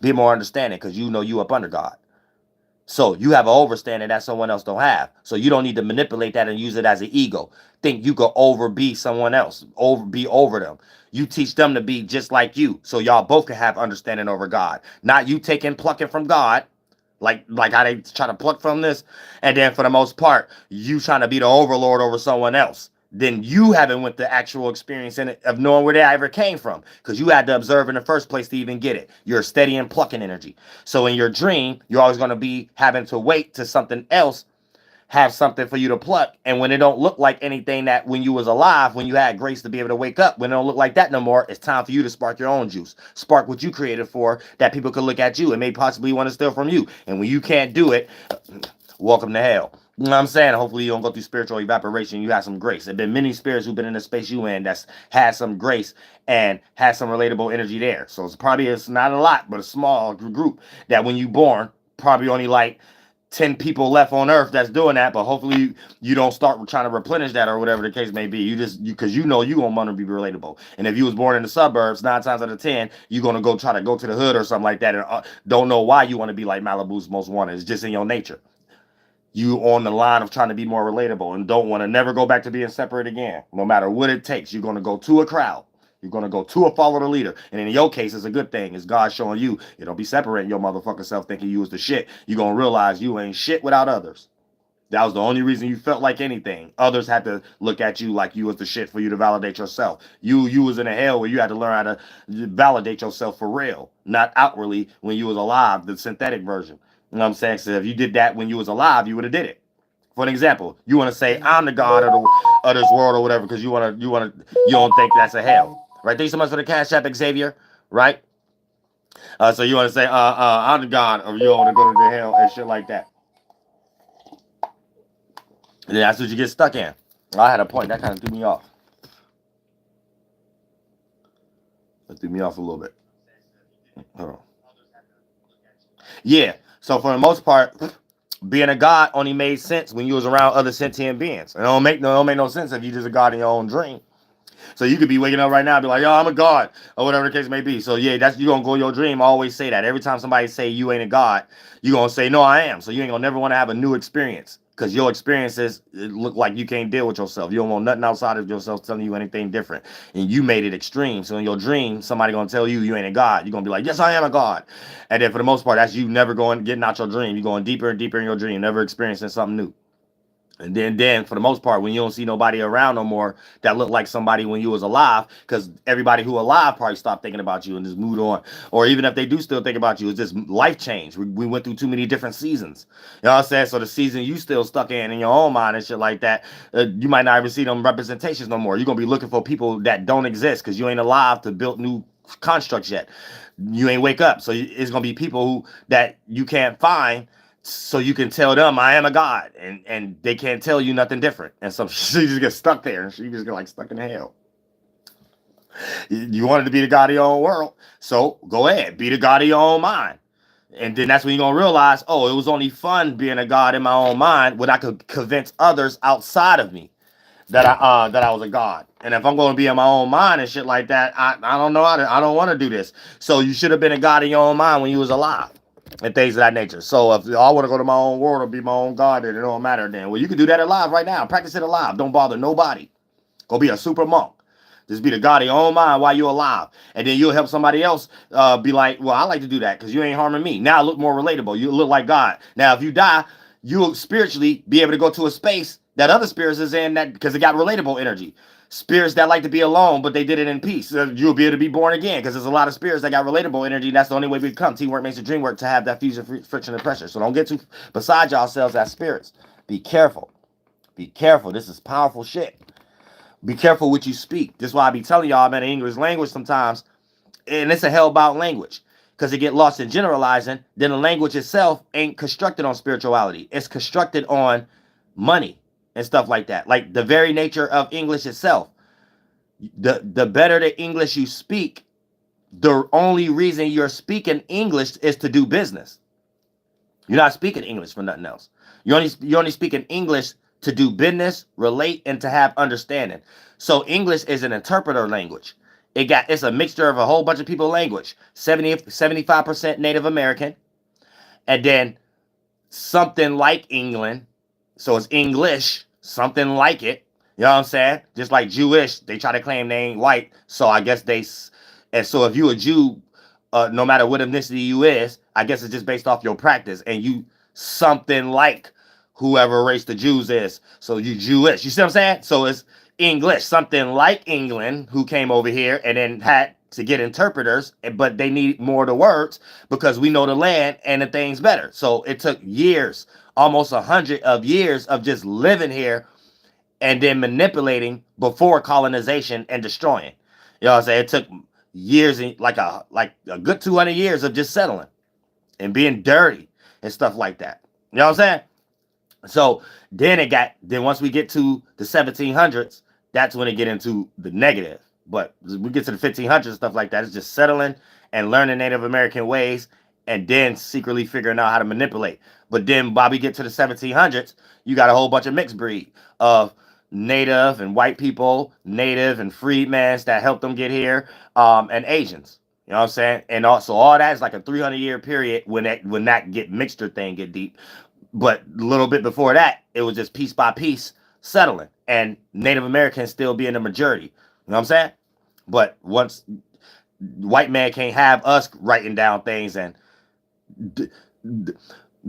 [SPEAKER 2] be more understanding, because you know you up under God. So you have an overstanding that someone else don't have. So you don't need to manipulate that and use it as an ego. Think you could be someone else, be over them. You teach them to be just like you, so y'all both can have understanding over God. Not you plucking from God, like how they try to pluck from this, and then for the most part, you trying to be the overlord over someone else. Then you haven't went the actual experience in it of knowing where they ever came from, because you had to observe in the first place to even get it. You're steady and plucking energy. So in your dream, you're always going to be having to wait to something else have something for you to pluck. And when it don't look like anything that when you was alive, when you had grace to be able to wake up, when it don't look like that no more, it's time for you to spark your own juice. Spark what you created for, that people could look at you and may possibly want to steal from you. And when you can't do it, welcome to hell. You know what I'm saying? Hopefully you don't go through spiritual evaporation. You have some grace. There have been many spirits who've been in the space you in that's had some grace and had some relatable energy there. So it's not a lot, but a small group that when you born, probably only like 10 people left on earth that's doing that, but hopefully you don't start trying to replenish that or whatever the case may be. You just, because you know you gonna want to be relatable. And if you was born in the suburbs, 9 times out of 10, you're gonna go try to go to the hood or something like that, and don't know why you want to be like Malibu's Most Wanted. It's just in your nature. You on the line of trying to be more relatable and don't want to never go back to being separate again. No matter what it takes, you're gonna go to a crowd. You're going to go to a follow the leader. And in your case, it's a good thing. It's God showing you, don't be separating your motherfucking self thinking you was the shit. You're going to realize you ain't shit without others. That was the only reason you felt like anything. Others had to look at you like you was the shit for you to validate yourself. You was in a hell where you had to learn how to validate yourself for real, not outwardly when you was alive, the synthetic version. You know what I'm saying? So if you did that when you was alive, you would have did it. For an example, you want to say I'm the God of this world or whatever because you don't think that's a hell. Right? Thank you so much for the cash app, Xavier. Right? So you want to say, I'm the God, or you want to go to the hell and shit like that. And that's what you get stuck in. I had a point. That kind of threw me off. That threw me off a little bit. Hold on. Yeah. So for the most part, being a God only made sense when you was around other sentient beings. It don't make no sense if you just a God in your own dream. So you could be waking up right now and be like, yo, I'm a God, or whatever the case may be. So yeah, that's, you gonna go your dream, always say that. Every time somebody say you ain't a God, you gonna say, no, I am. So you ain't gonna never want to have a new experience, because your experiences look like you can't deal with yourself. You don't want nothing outside of yourself telling you anything different. And you made it extreme. So in your dream, somebody gonna tell you ain't a God. You're gonna be like, yes, I am a God. And then for the most part, that's you never getting out your dream. You're going deeper and deeper in your dream, never experiencing something new. And then for the most part, when you don't see nobody around no more that look like somebody when you was alive, because everybody who alive probably stopped thinking about you and just moved on. Or even if they do still think about you, it's just life change. We went through too many different seasons. You know what I'm saying? So the season you still stuck in your own mind and shit like that, you might not even see them representations no more. You're going to be looking for people that don't exist because you ain't alive to build new constructs yet. You ain't wake up. So it's going to be people that you can't find, so you can tell them I am a God, and they can't tell you nothing different. And so you just get stuck there, and you just get like stuck in hell. You wanted to be the God of your own world, so go ahead, be the God of your own mind. And then that's when you're gonna realize, oh, it was only fun being a God in my own mind when I could convince others outside of me that I was a God. And if I'm going to be in my own mind and shit like that, I don't know I don't want to do this. So you should have been a God in your own mind when you was alive. And things of that nature. So if I want to go to my own world or be my own God, then it don't matter then. Well, you can do that alive right now. Practice it alive. Don't bother nobody. Go be a super monk. Just be the God of your own mind while you're alive. And then you'll help somebody else be like, well, I like to do that because you ain't harming me. Now I look more relatable. You look like God. Now, if you die, you'll spiritually be able to go to a space that other spirits is in, that because it got relatable energy. Spirits that like to be alone, but they did it in peace. You'll be able to be born again because there's a lot of spirits that got relatable energy. That's the only way we come. Teamwork makes the dream work, to have that fusion, friction, and pressure. So don't get too beside yourselves as spirits. Be careful. Be careful. This is powerful shit. Be careful what you speak. This is why I be telling y'all, man, the English language sometimes, and it's a hellbound language because it get lost in generalizing. Then the language itself ain't constructed on spirituality. It's constructed on money and stuff like that. Like the very nature of English itself. The better the English you speak, the only reason you're speaking English is to do business. You're not speaking English for nothing else. You're only speaking English to do business, relate, and to have understanding. So English is an interpreter language. It's a mixture of a whole bunch of people language. 75% Native American, and then something like England. So it's English, something like it. You know what I'm saying? Just like Jewish, they try to claim they ain't white. So I guess and so if you a Jew, no matter what ethnicity you is, I guess it's just based off your practice. And you something like whoever race the Jews is. So you Jewish. You see what I'm saying? So it's English, something like England, who came over here and then had to get interpreters, but they need more of the words because we know the land and the thing's better. So it took years, almost 100 of years of just living here and then manipulating before colonization and destroying. You know what I'm saying? It took years, like a good 200 years of just settling and being dirty and stuff like that. You know what I'm saying? So then once we get to the 1700s, that's when it get into the negative. But we get to the 1500s and stuff like that. It's just settling and learning Native American ways and then secretly figuring out how to manipulate. But then by we get to the 1700s, you got a whole bunch of mixed breed of Native and white people, Native and freedmans that helped them get here, and Asians. You know what I'm saying? And also all that is like a 300-year period when that get mixture thing get deep. But a little bit before that, it was just piece by piece settling and Native Americans still being the majority. You know what I'm saying? But once white man can't have us writing down things and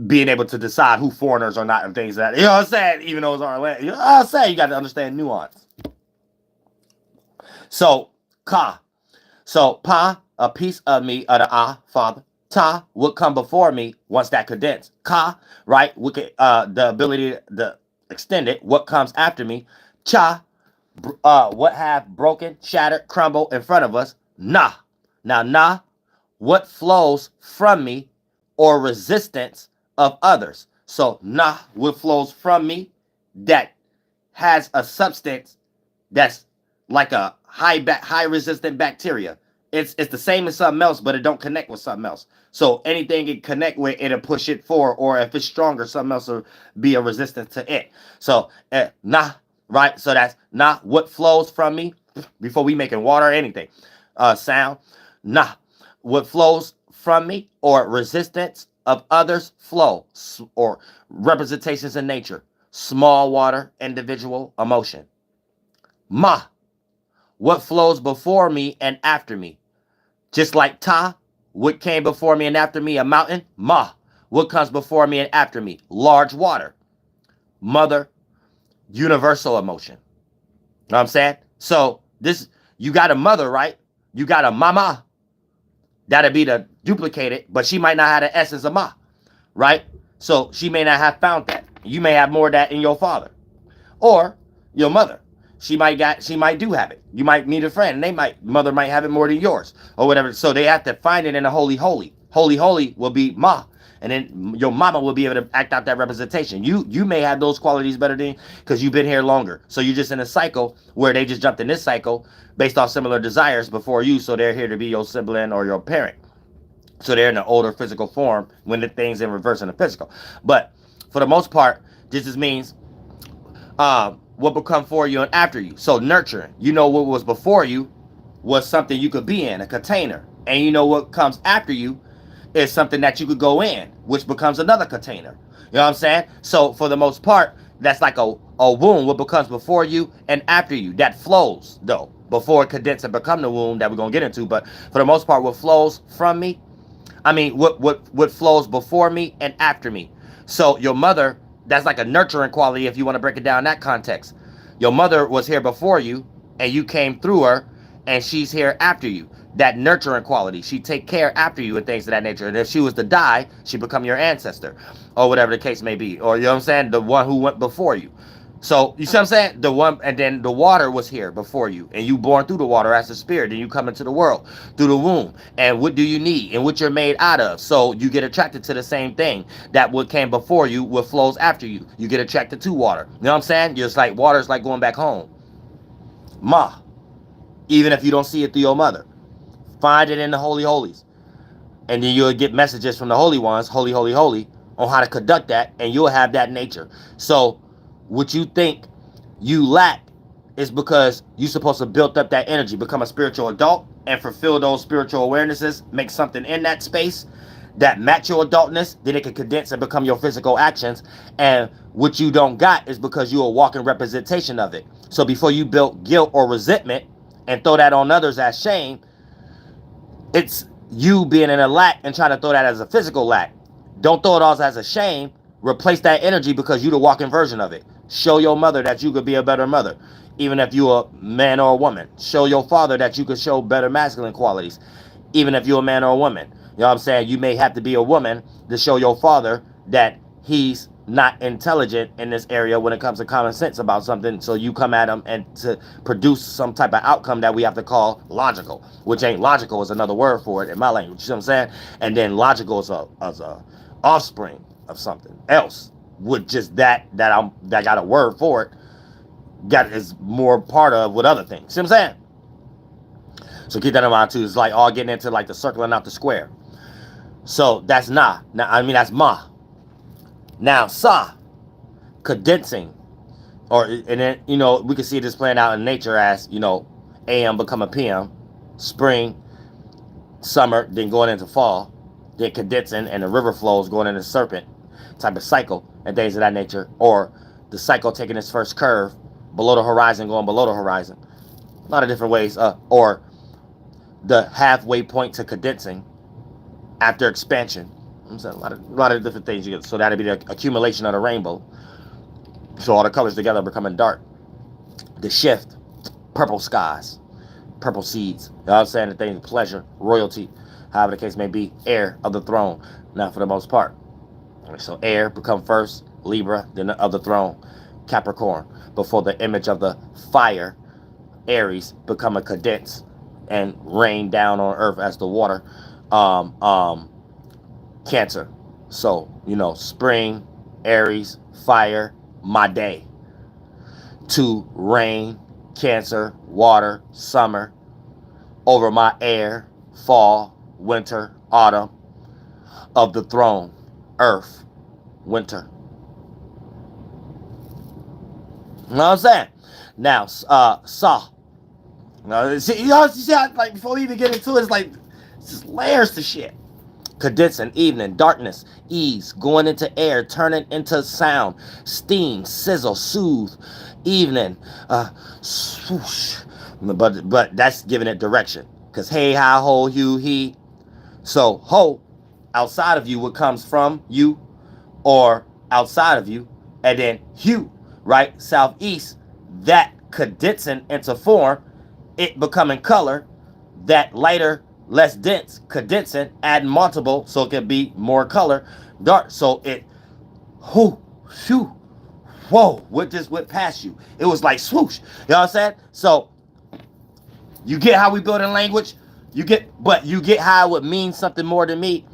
[SPEAKER 2] being able to decide who foreigners are not and things like that. You know what I'm saying? Even though it's our land. You know what I'm saying? You got to understand nuance. So, ka. So, pa, a piece of me, of the father. Ta would come before me once that condensed. Ka, right? The ability to extend it. What comes after me? Cha, what have broken, shattered, crumbled in front of us? Na. Now, na, what flows from me or resistance of others. So, na, what flows from me that has a substance that's like a high resistant bacteria. It's the same as something else, but it don't connect with something else. So anything it connect with, it'll push it forward, or if it's stronger, something else will be a resistance to it. So nah, right? So that's nah, what flows from me before we making water or anything. Sound, nah, what flows from me or resistance of others flow, or representations in nature. Small water, individual, emotion. Ma, what flows before me and after me. Just like ta, what came before me and after me, a mountain. Ma, what comes before me and after me, large water. Mother, universal emotion. Know what I'm saying? So this, you got a mother, right? You got a mama. That'll be the duplicated, but she might not have the essence of ma, right? So she may not have found that. You may have more of that in your father or your mother. She might do have it. You might meet a friend and mother might have it more than yours or whatever. So they have to find it in a holy. Holy will be ma. And then your mama will be able to act out that representation. You may have those qualities better than, because you've been here longer. So you're just in a cycle where they just jumped in this cycle based off similar desires before you. So they're here to be your sibling or your parent. So they're in an older physical form when the thing's in reverse in the physical. But for the most part, this just means what will come for you and after you. So nurturing. You know what was before you was something you could be in, a container. And you know what comes after you is something that you could go in, which becomes another container. You know what I'm saying? So for the most part, that's like a womb, what becomes before you and after you. That flows, though. before it condensed and become the womb that we're going to get into. But for the most part, what flows from me, what flows before me and after me. So your mother, that's like a nurturing quality if you want to break it down in that context. Your mother was here before you, and you came through her, and she's here after you. That nurturing quality. She take care after you and things of that nature. And if she was to die, she become your ancestor, or whatever the case may be. Or, you know what I'm saying, the one who went before you. So, you see what I'm saying? The one, and then the water was here before you, and you born through the water as a spirit, and you come into the world through the womb. And what do you need, and what you're made out of? So you get attracted to the same thing. That what came before you, what flows after you. You get attracted to water. You know what I'm saying? Just like water's like going back home. Ma, even if you don't see it through your mother, find it in the Holy Holies, and then you'll get messages from the Holy Ones, holy, holy, holy, on how to conduct that, and you'll have that nature. So what you think you lack is because you're supposed to build up that energy, become a spiritual adult, and fulfill those spiritual awarenesses, make something in that space that match your adultness, then it can condense and become your physical actions. And what you don't got is because you're a walking representation of it. So before you build guilt or resentment and throw that on others as shame, it's you being in a lack and trying to throw that as a physical lack. Don't throw it all as a shame. Replace that energy because you're the walking version of it. Show your mother that you could be a better mother, even if you're a man or a woman. Show your father that you could show better masculine qualities, even if you're a man or a woman. You know what I'm saying? You may have to be a woman to show your father that he's not intelligent in this area when it comes to common sense about something. So you come at him and to produce some type of outcome that we have to call logical, which ain't logical is another word for it in my language. You know what I'm saying? And then logical is a offspring of something else. With just that got a word for it, is more part of with other things. See what I'm saying? So keep that in mind too. It's like all getting into like the circling out the square. So that's na. Now that's ma. Now sa, condensing, and then we can see this playing out in nature as AM become a PM, spring, summer, then going into fall, then condensing, and the river flows going into serpent type of cycle and things of that nature, or the cycle taking its first curve below the horizon, going below the horizon. A lot of different ways, or the halfway point to condensing after expansion. I'm saying a lot of different things you get. So that'd be the accumulation of the rainbow. So all the colors together becoming dark. The shift, purple skies, purple seeds. You know what I'm saying? The things of pleasure, royalty, however the case may be, heir of the throne. Now for the most part. So air become first, Libra, then the other throne, Capricorn. Before the image of the fire, Aries, become a condense and rain down on earth as the water. Cancer. So, spring, Aries, fire, my day. To rain, Cancer, water, summer. Over my air, fall, winter, autumn. Of the throne, earth, winter. You know what I'm saying? Now, saw. See how, like, before we even get into it, it's like, it's just layers to shit. Condensing, evening, darkness, ease, going into air, turning into sound, steam, sizzle, soothe, evening, swoosh. But that's giving it direction. Because hey, hi, ho, you, he. So, ho, outside of you, what comes from you, or outside of you, and then hue, right? Southeast, that condensing into form, it becoming color, that lighter, less dense, condensing, adding multiple, so it can be more color, dark. So it, whoo, shoo, whoa, what just went past you? It was like swoosh. You know what I'm saying? So you get how we build in language? You get how it would mean something more to me.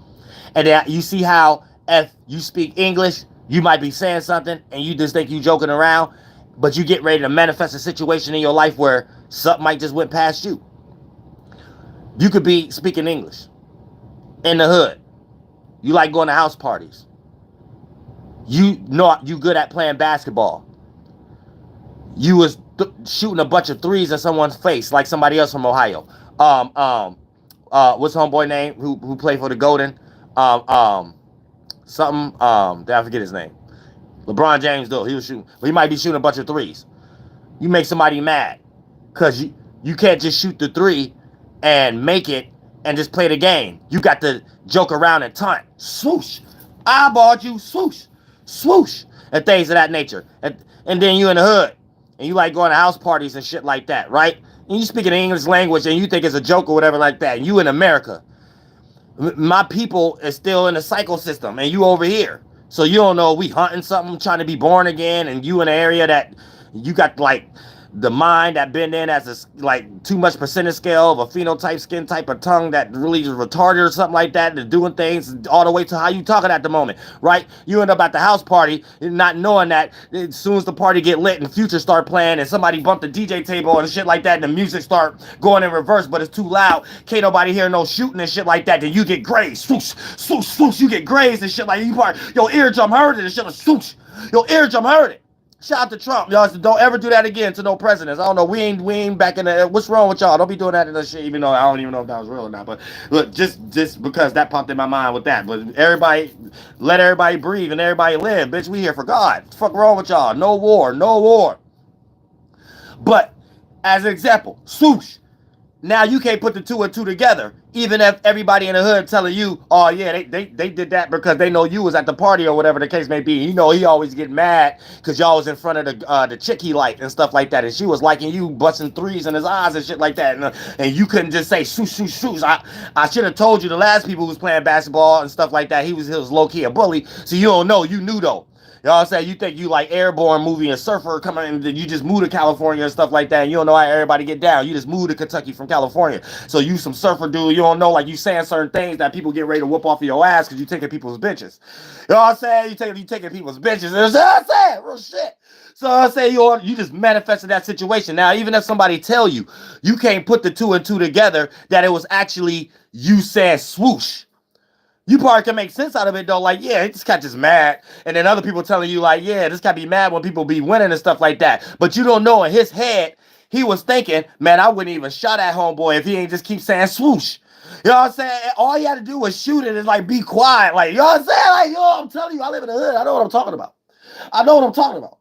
[SPEAKER 2] And then you see how if you speak English, you might be saying something and you just think you joking around, but you get ready to manifest a situation in your life where something might just went past you. You could be speaking English in the hood. You like going to house parties. You good at playing basketball. You was shooting a bunch of threes in someone's face like somebody else from Ohio. What's the homeboy name who played for the Golden? Did I forget his name? LeBron James, though, he was shooting, but he might be shooting a bunch of threes. You make somebody mad because You can't just shoot the three and make it and just play the game. You got to joke around and taunt. Swoosh. I eyeballed you. Swoosh. Swoosh. And things of that nature. And then you in the hood. And you like going to house parties and shit like that, right? And you speaking the English language and you think it's a joke or whatever like that. And you in America. My people is still in the cycle system and you over here. So you don't know we hunting something, trying to be born again, and you in an area that you got like the mind that been in as a like too much percentage scale of a phenotype, skin type, of tongue that really is retarded or something like that, and doing things all the way to how you talking at the moment, right? You end up at the house party not knowing that as soon as the party get lit and Future start playing and somebody bump the DJ table and shit like that and the music start going in reverse but it's too loud, can't nobody hear no shooting and shit like that, then you get grazed, swoosh, swoosh, swoosh, you get grazed and shit like you part, your eardrum hurt it and shit like swoosh, your eardrum hurt it. Shout out to Trump, y'all. Don't ever do that again to no presidents. I don't know. We ain't back in the. What's wrong with y'all? Don't be doing that in the shit. Even though I don't even know if that was real or not. But look, just because that popped in my mind with that. But everybody, let everybody breathe and everybody live, bitch. We here for God. What's the fuck wrong with y'all? No war, no war. But as an example, swoosh. Now you can't put the two and two together, even if everybody in the hood telling you, oh yeah, they did that because they know you was at the party or whatever the case may be. You know he always get mad because y'all was in front of the chick he liked and stuff like that, and she was liking you, busting threes in his eyes and shit like that, and you couldn't just say shoo shoo shoo. I should have told you the last people who was playing basketball and stuff like that. He was low key a bully, so you don't know. You knew though. You know what I'm saying? You think you like Airborne movie and Surfer coming in, and you just move to California and stuff like that, and you don't know how everybody get down. You just move to Kentucky from California. So you some surfer dude, you don't know, like you saying certain things that people get ready to whoop off of your ass because you taking people's bitches. You know what I'm saying? You taking people's bitches. You know what I'm saying? Real shit. So I say you just manifested that situation. Now, even if somebody tell you, you can't put the two and two together, that it was actually you saying swoosh. You probably can make sense out of it though, like, yeah, this cat just mad. And then other people telling you, like, yeah, this cat be mad when people be winning and stuff like that. But you don't know in his head, he was thinking, man, I wouldn't even shot at homeboy if he ain't just keep saying swoosh. You know what I'm saying? All he had to do was shoot it and like be quiet. Like, you know what I'm saying? Like, yo, I'm telling you, I live in the hood. I know what I'm talking about. I know what I'm talking about.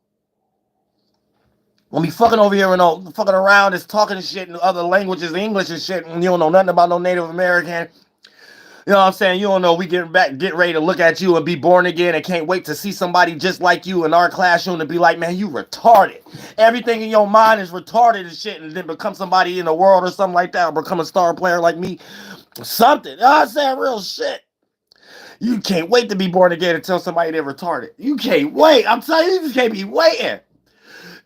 [SPEAKER 2] When we fucking over here and fucking around, just talking shit in other languages, English and shit, and you don't know nothing about no Native American. You know what I'm saying? You don't know. We get ready to look at you and be born again and can't wait to see somebody just like you in our classroom and be like, man, you retarded. Everything in your mind is retarded and shit, and then become somebody in the world or something like that, or become a star player like me. Something. You know what I'm saying? Real shit. You can't wait to be born again and tell somebody they're retarded. You can't wait. I'm telling you, you just can't be waiting.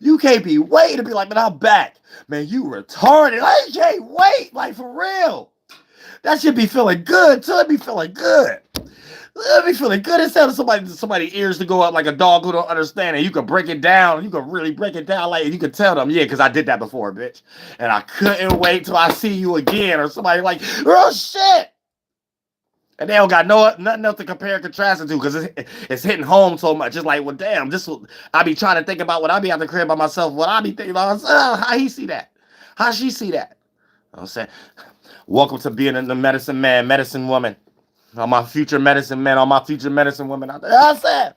[SPEAKER 2] You can't be waiting to be like, man, I'm back. Man, you retarded. I can't wait. Like, for real. That should be feeling good, too. It be feeling good. It be feeling good instead of somebody's ears to go up like a dog who don't understand it. You can break it down. You can really break it down. Like, you can tell them, yeah, because I did that before, bitch. And I couldn't wait till I see you again. Or somebody like, real shit. And they don't got nothing else to compare and contrast it to because it's hitting home so much. It's like, well, damn, I be trying to think about when I be out the crib by myself, what I be thinking about. How he see that? How she see that? You know what I'm saying? Welcome to being the medicine man, medicine woman. All my future medicine men, all my future medicine women out there. You know what I'm saying?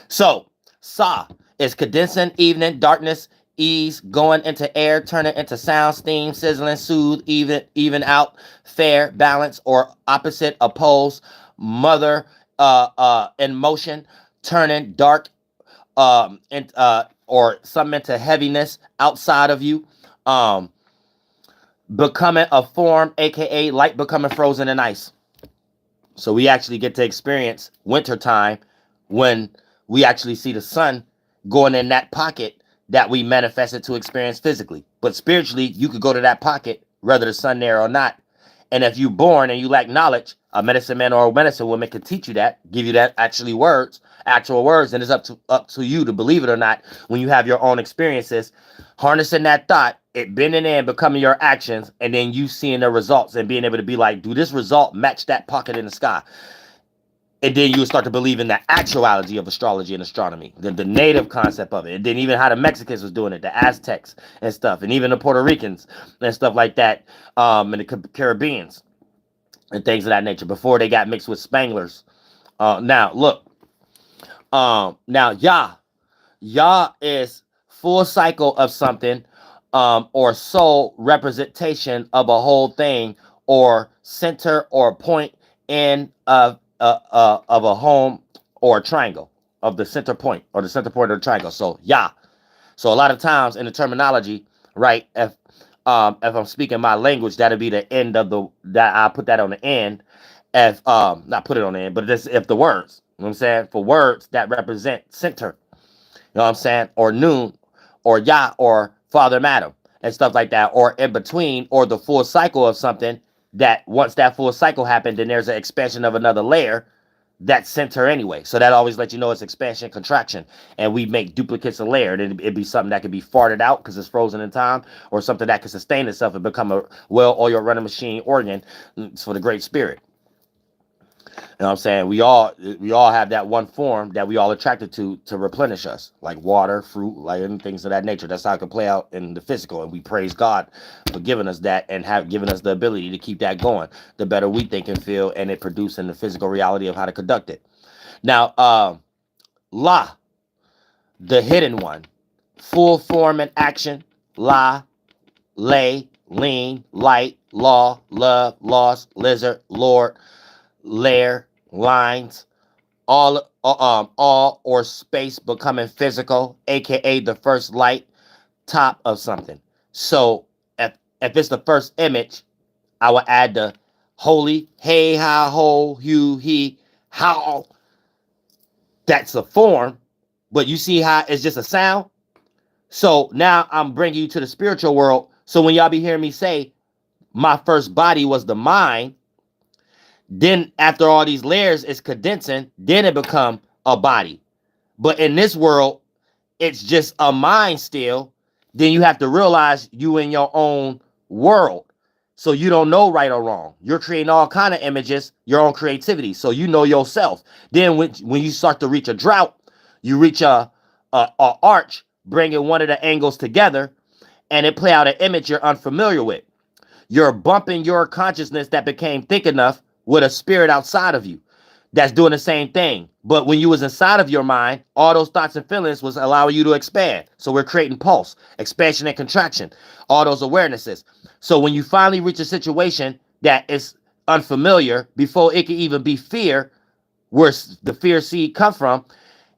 [SPEAKER 2] So, Sa is condensing, evening, darkness, ease, going into air, turning into sound, steam, sizzling, soothe, even out, fair, balance, or opposite, oppose, mother, in motion, turning dark, or something into heaviness outside of you, becoming a form, aka light becoming frozen in ice. So we actually get to experience wintertime when we actually see the sun going in that pocket that we manifested to experience physically. But spiritually, you could go to that pocket, whether the sun there or not. And if you're born and you lack knowledge, a medicine man or a medicine woman can teach you that, give you that actual words, and it's up to you to believe it or not when you have your own experiences, harnessing that thought, it bending in, becoming your actions, and then you seeing the results and being able to be like, do this result match that pocket in the sky? And then you start to believe in the actuality of astrology and astronomy, the native concept of it. And then even how the Mexicans was doing it, the Aztecs and stuff, and even the Puerto Ricans and stuff like that, and the Caribbeans and things of that nature before they got mixed with Spanglers. Now, look. Now, Yah is full cycle of something, or sole representation of a whole thing, or center or point in of a home or a triangle, of the center point, or the center point of the triangle. So Yah. So a lot of times in the terminology, right? If I'm speaking my language, that'll be the end of the, that I put that on the end. If not put it on the end, but this, if the words, you know what I'm saying, for words that represent center, you know what I'm saying, or noon, or Yah, or Father Madam, and stuff like that, or in between, or the full cycle of something, that once that full cycle happened, then there's an expansion of another layer that center anyway. So that always lets you know it's expansion, contraction. And we make duplicates of layer. It'd be something that could be farted out because it's frozen in time, or something that can sustain itself and become a well-oiled running machine organ for the great spirit. You know what I'm saying? We all have that one form that we all attracted to replenish us, like water, fruit, like, and things of that nature. That's how it can play out in the physical, and we praise God for giving us that and have given us the ability to keep that going. The better we think and feel, and it producing the physical reality of how to conduct it. Now, La, the hidden one, full form and action. La, lay, lean, light, law, love, lost, lizard, Lord, lair, lines, all or space becoming physical, aka the first light, top of something. So if it's the first image, I will add the holy, hey, ha, ho, hu, he, how. That's a form, but you see how it's just a sound. So now I'm bringing you to the spiritual world. So when y'all be hearing me say my first body was the mind, then after all these layers is condensing, then it become a body. But in this world, it's just a mind still. Then you have to realize you in your own world. So you don't know right or wrong. You're creating all kind of images, your own creativity. So you know yourself. Then when you start to reach a drought, you reach a arch, bringing one of the angles together, and it play out an image you're unfamiliar with. You're bumping your consciousness that became thick enough with a spirit outside of you that's doing the same thing. But when you was inside of your mind, all those thoughts and feelings was allowing you to expand. So we're creating pulse, expansion and contraction, all those awarenesses. So when you finally reach a situation that is unfamiliar, before it can even be fear, where the fear seed come from,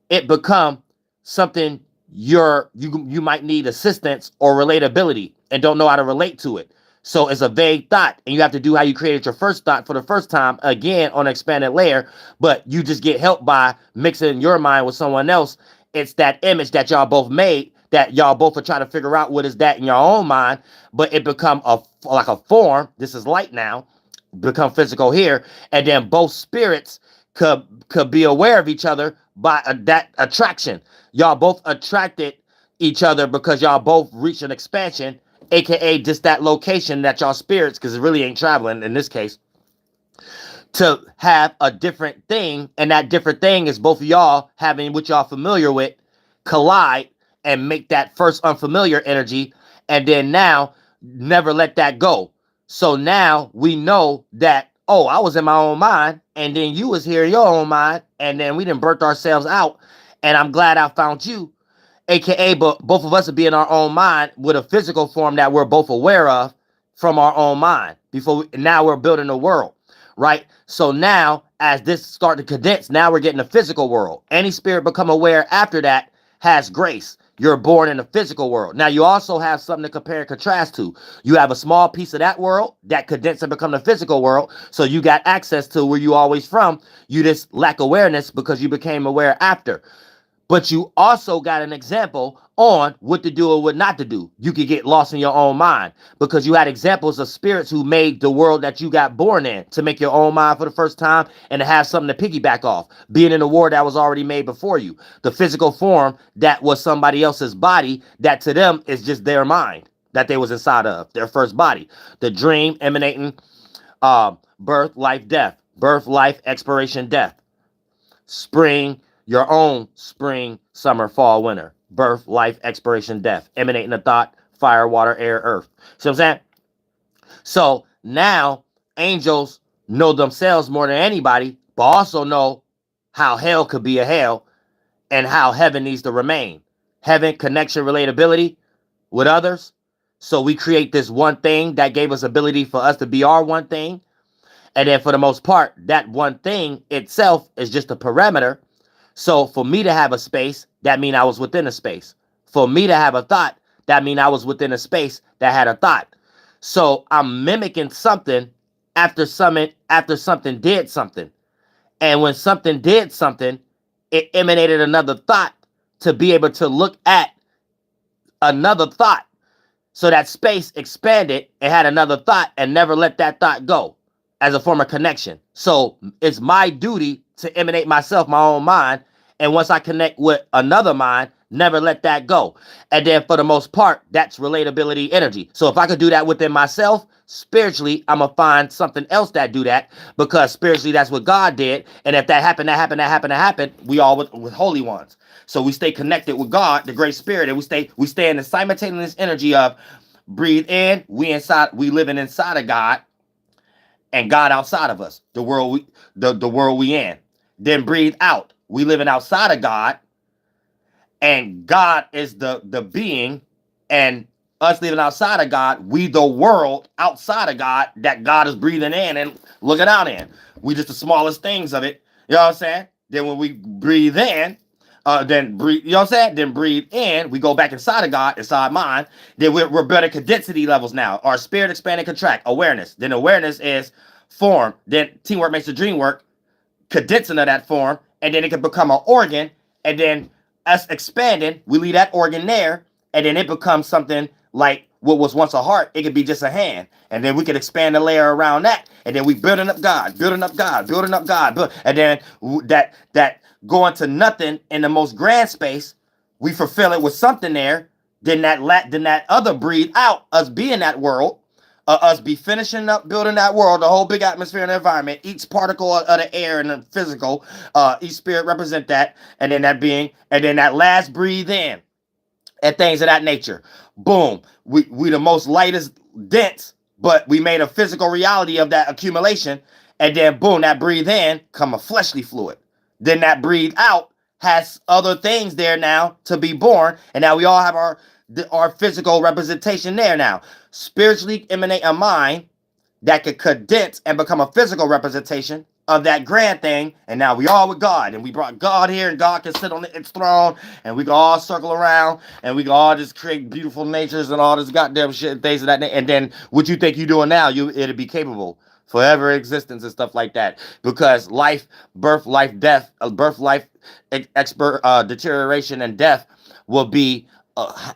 [SPEAKER 2] it become something you might need assistance or relatability and don't know how to relate to it. So it's a vague thought, and you have to do how you created your first thought for the first time again on an expanded layer, but you just get help by mixing your mind with someone else. It's that image that y'all both made, that y'all both are trying to figure out what is that in your own mind, but it become like a form. This is light now, become physical here, and then both spirits could be aware of each other by that attraction. Y'all both attracted each other because y'all both reached an expansion, aka just that location that y'all spirits, because it really ain't traveling in this case, to have a different thing, and that different thing is both of y'all having what y'all familiar with collide and make that first unfamiliar energy, and then now never let that go. So now we know that, oh, I was in my own mind, and then you was here in your own mind, and then we didn't birth ourselves out, and I'm glad I found you, aka but both of us would be in our own mind with a physical form that we're both aware of from our own mind. Now we're building a world, right? So now as this start to condense, now we're getting a physical world. Any spirit become aware after that has grace. You're born in the physical world. Now you also have something to compare and contrast to. You have a small piece of that world that condensed and become the physical world. So you got access to where you always from. You just lack awareness because you became aware after. But you also got an example on what to do or what not to do. You could get lost in your own mind because you had examples of spirits who made the world that you got born in to make your own mind for the first time and to have something to piggyback off. Being in a war that was already made before you. The physical form that was somebody else's body that to them is just their mind that they was inside of, their first body. The dream emanating birth, life, death. Birth, life, expiration, death. Spring, your own spring, summer, fall, winter. Birth, life, expiration, death. Emanating a thought, fire, water, air, earth. See what I'm saying? So now angels know themselves more than anybody, but also know how hell could be a hell and how heaven needs to remain. Heaven, connection, relatability with others. So we create this one thing that gave us ability for us to be our one thing. And then for the most part, that one thing itself is just a parameter. So for me to have a space, that means I was within a space. For me to have a thought, that means I was within a space that had a thought. So I'm mimicking something after something did something. And when something did something, it emanated another thought to be able to look at another thought. So that space expanded and had another thought and never let that thought go as a form of connection. So it's my duty to emanate myself, my own mind. And once I connect with another mind, never let that go. And then for the most part, that's relatability energy. So if I could do that within myself, spiritually, I'm going to find something else that do that, because spiritually, that's what God did. And if that happened, we all with holy ones. So we stay connected with God, the great spirit, and we stay in the simultaneous energy of breathe in, we living inside of God, and God outside of us, the world we in. Then breathe out, we living outside of God, and God is the being, and us living outside of God, we the world outside of God that God is breathing in and looking out in. We just the smallest things of it. You know what I'm saying? Then when we breathe in, then breathe, you know what I'm saying? Then breathe in, we go back inside of God, inside mind. Then we're better condensity levels now. Our spirit expand and contract, awareness. Then awareness is form. Then teamwork makes the dream work, condensing of that form, and then it can become an organ, and then us expanding, we leave that organ there, and then it becomes something like what was once a heart. It could be just a hand, and then we could expand the layer around that, and then we building up God, and then that going to nothing in the most grand space, we fulfill it with something there. Then that other breathe out, us being that world. Us be finishing up building that world, the whole big atmosphere and environment, each particle of the air and the physical, each spirit represent that, and then that being, and then that last breathe in, and things of that nature. Boom. We the most lightest dense, but we made a physical reality of that accumulation, and then boom, that breathe in come a fleshly fluid. Then that breathe out has other things there now to be born, and now we all have our physical representation there now. Spiritually emanate a mind that could condense and become a physical representation of that grand thing, and now we all with God, and we brought God here, and God can sit on its throne, and we can all circle around, and we can all just create beautiful natures and all this goddamn shit and things of that. And then what you think you're doing now, it'll be capable forever existence and stuff like that, because life, birth, life, death, deterioration and death will be.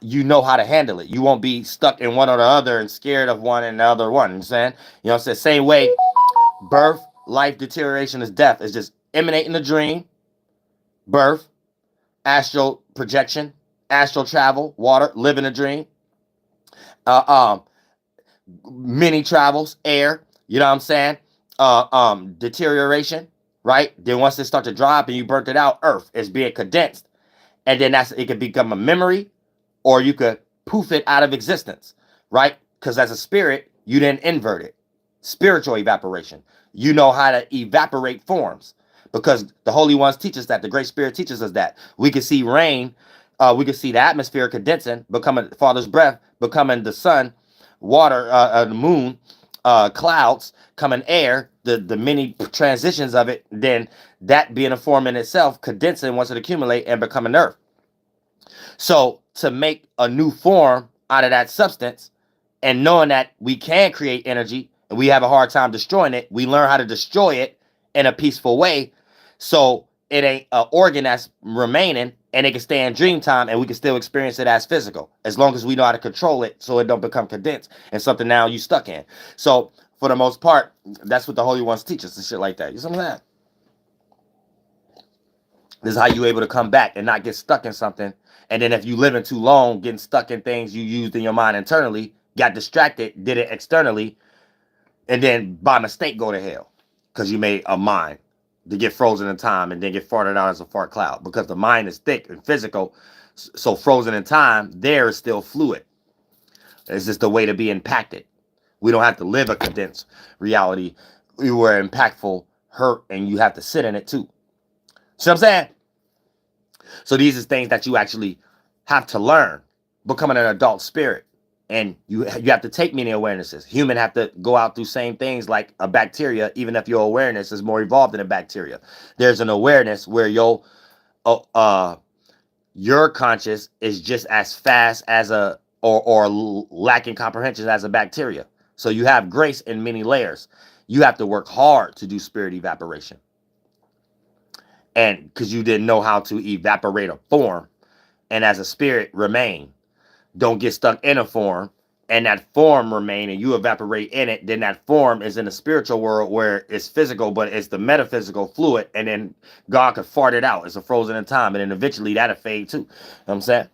[SPEAKER 2] You know how to handle it. You won't be stuck in one or the other and scared of one and the other one. You know what I'm saying? You know what I'm saying? Same way, birth, life, deterioration is death. It's just emanating a dream, birth, astral projection, astral travel, water, living a dream, many travels, air, you know what I'm saying? Deterioration, right? Then once it starts to drop and you burnt it out, earth is being condensed. And then it could become a memory, or you could poof it out of existence, right? Because as a spirit, you didn't invert it. Spiritual evaporation. You know how to evaporate forms, because the Holy Ones teach us that. The Great Spirit teaches us that. We can see rain. We can see the atmosphere condensing, becoming Father's breath, becoming the sun, water, the moon, clouds, coming air, the many transitions of it, then that being a form in itself, condensing once it accumulate and becoming earth. So to make a new form out of that substance, and knowing that we can create energy and we have a hard time destroying it, we learn how to destroy it in a peaceful way. So it ain't an organ that's remaining, and it can stay in dream time, and we can still experience it as physical, as long as we know how to control it so it don't become condensed and something now you stuck in. So for the most part, that's what the Holy Ones teach us and shit like that. You see what I'm saying? This is how you're able to come back and not get stuck in something. And then if you living too long, getting stuck in things you used in your mind internally, got distracted, did it externally, and then by mistake go to hell because you made a mind to get frozen in time and then get farted out as a fart cloud, because the mind is thick and physical. So frozen in time, there is still fluid. It's just a way to be impacted. We don't have to live a condensed reality. We were impactful, hurt, and you have to sit in it too. See what I'm saying? So these are things that you actually have to learn, becoming an adult spirit. And you have to take many awarenesses. Human have to go out through same things like a bacteria, even if your awareness is more evolved than a bacteria. There's an awareness where your conscious is just as fast as or lacking comprehension as a bacteria. So you have grace in many layers. You have to work hard to do spirit evaporation. And because you didn't know how to evaporate a form, and as a spirit remain. Don't get stuck in a form, and that form remain, and you evaporate in it. Then that form is in the spiritual world where it's physical, but it's the metaphysical fluid, and then God could fart it out. It's a frozen in time, and then eventually that'll fade too. You know what I'm saying?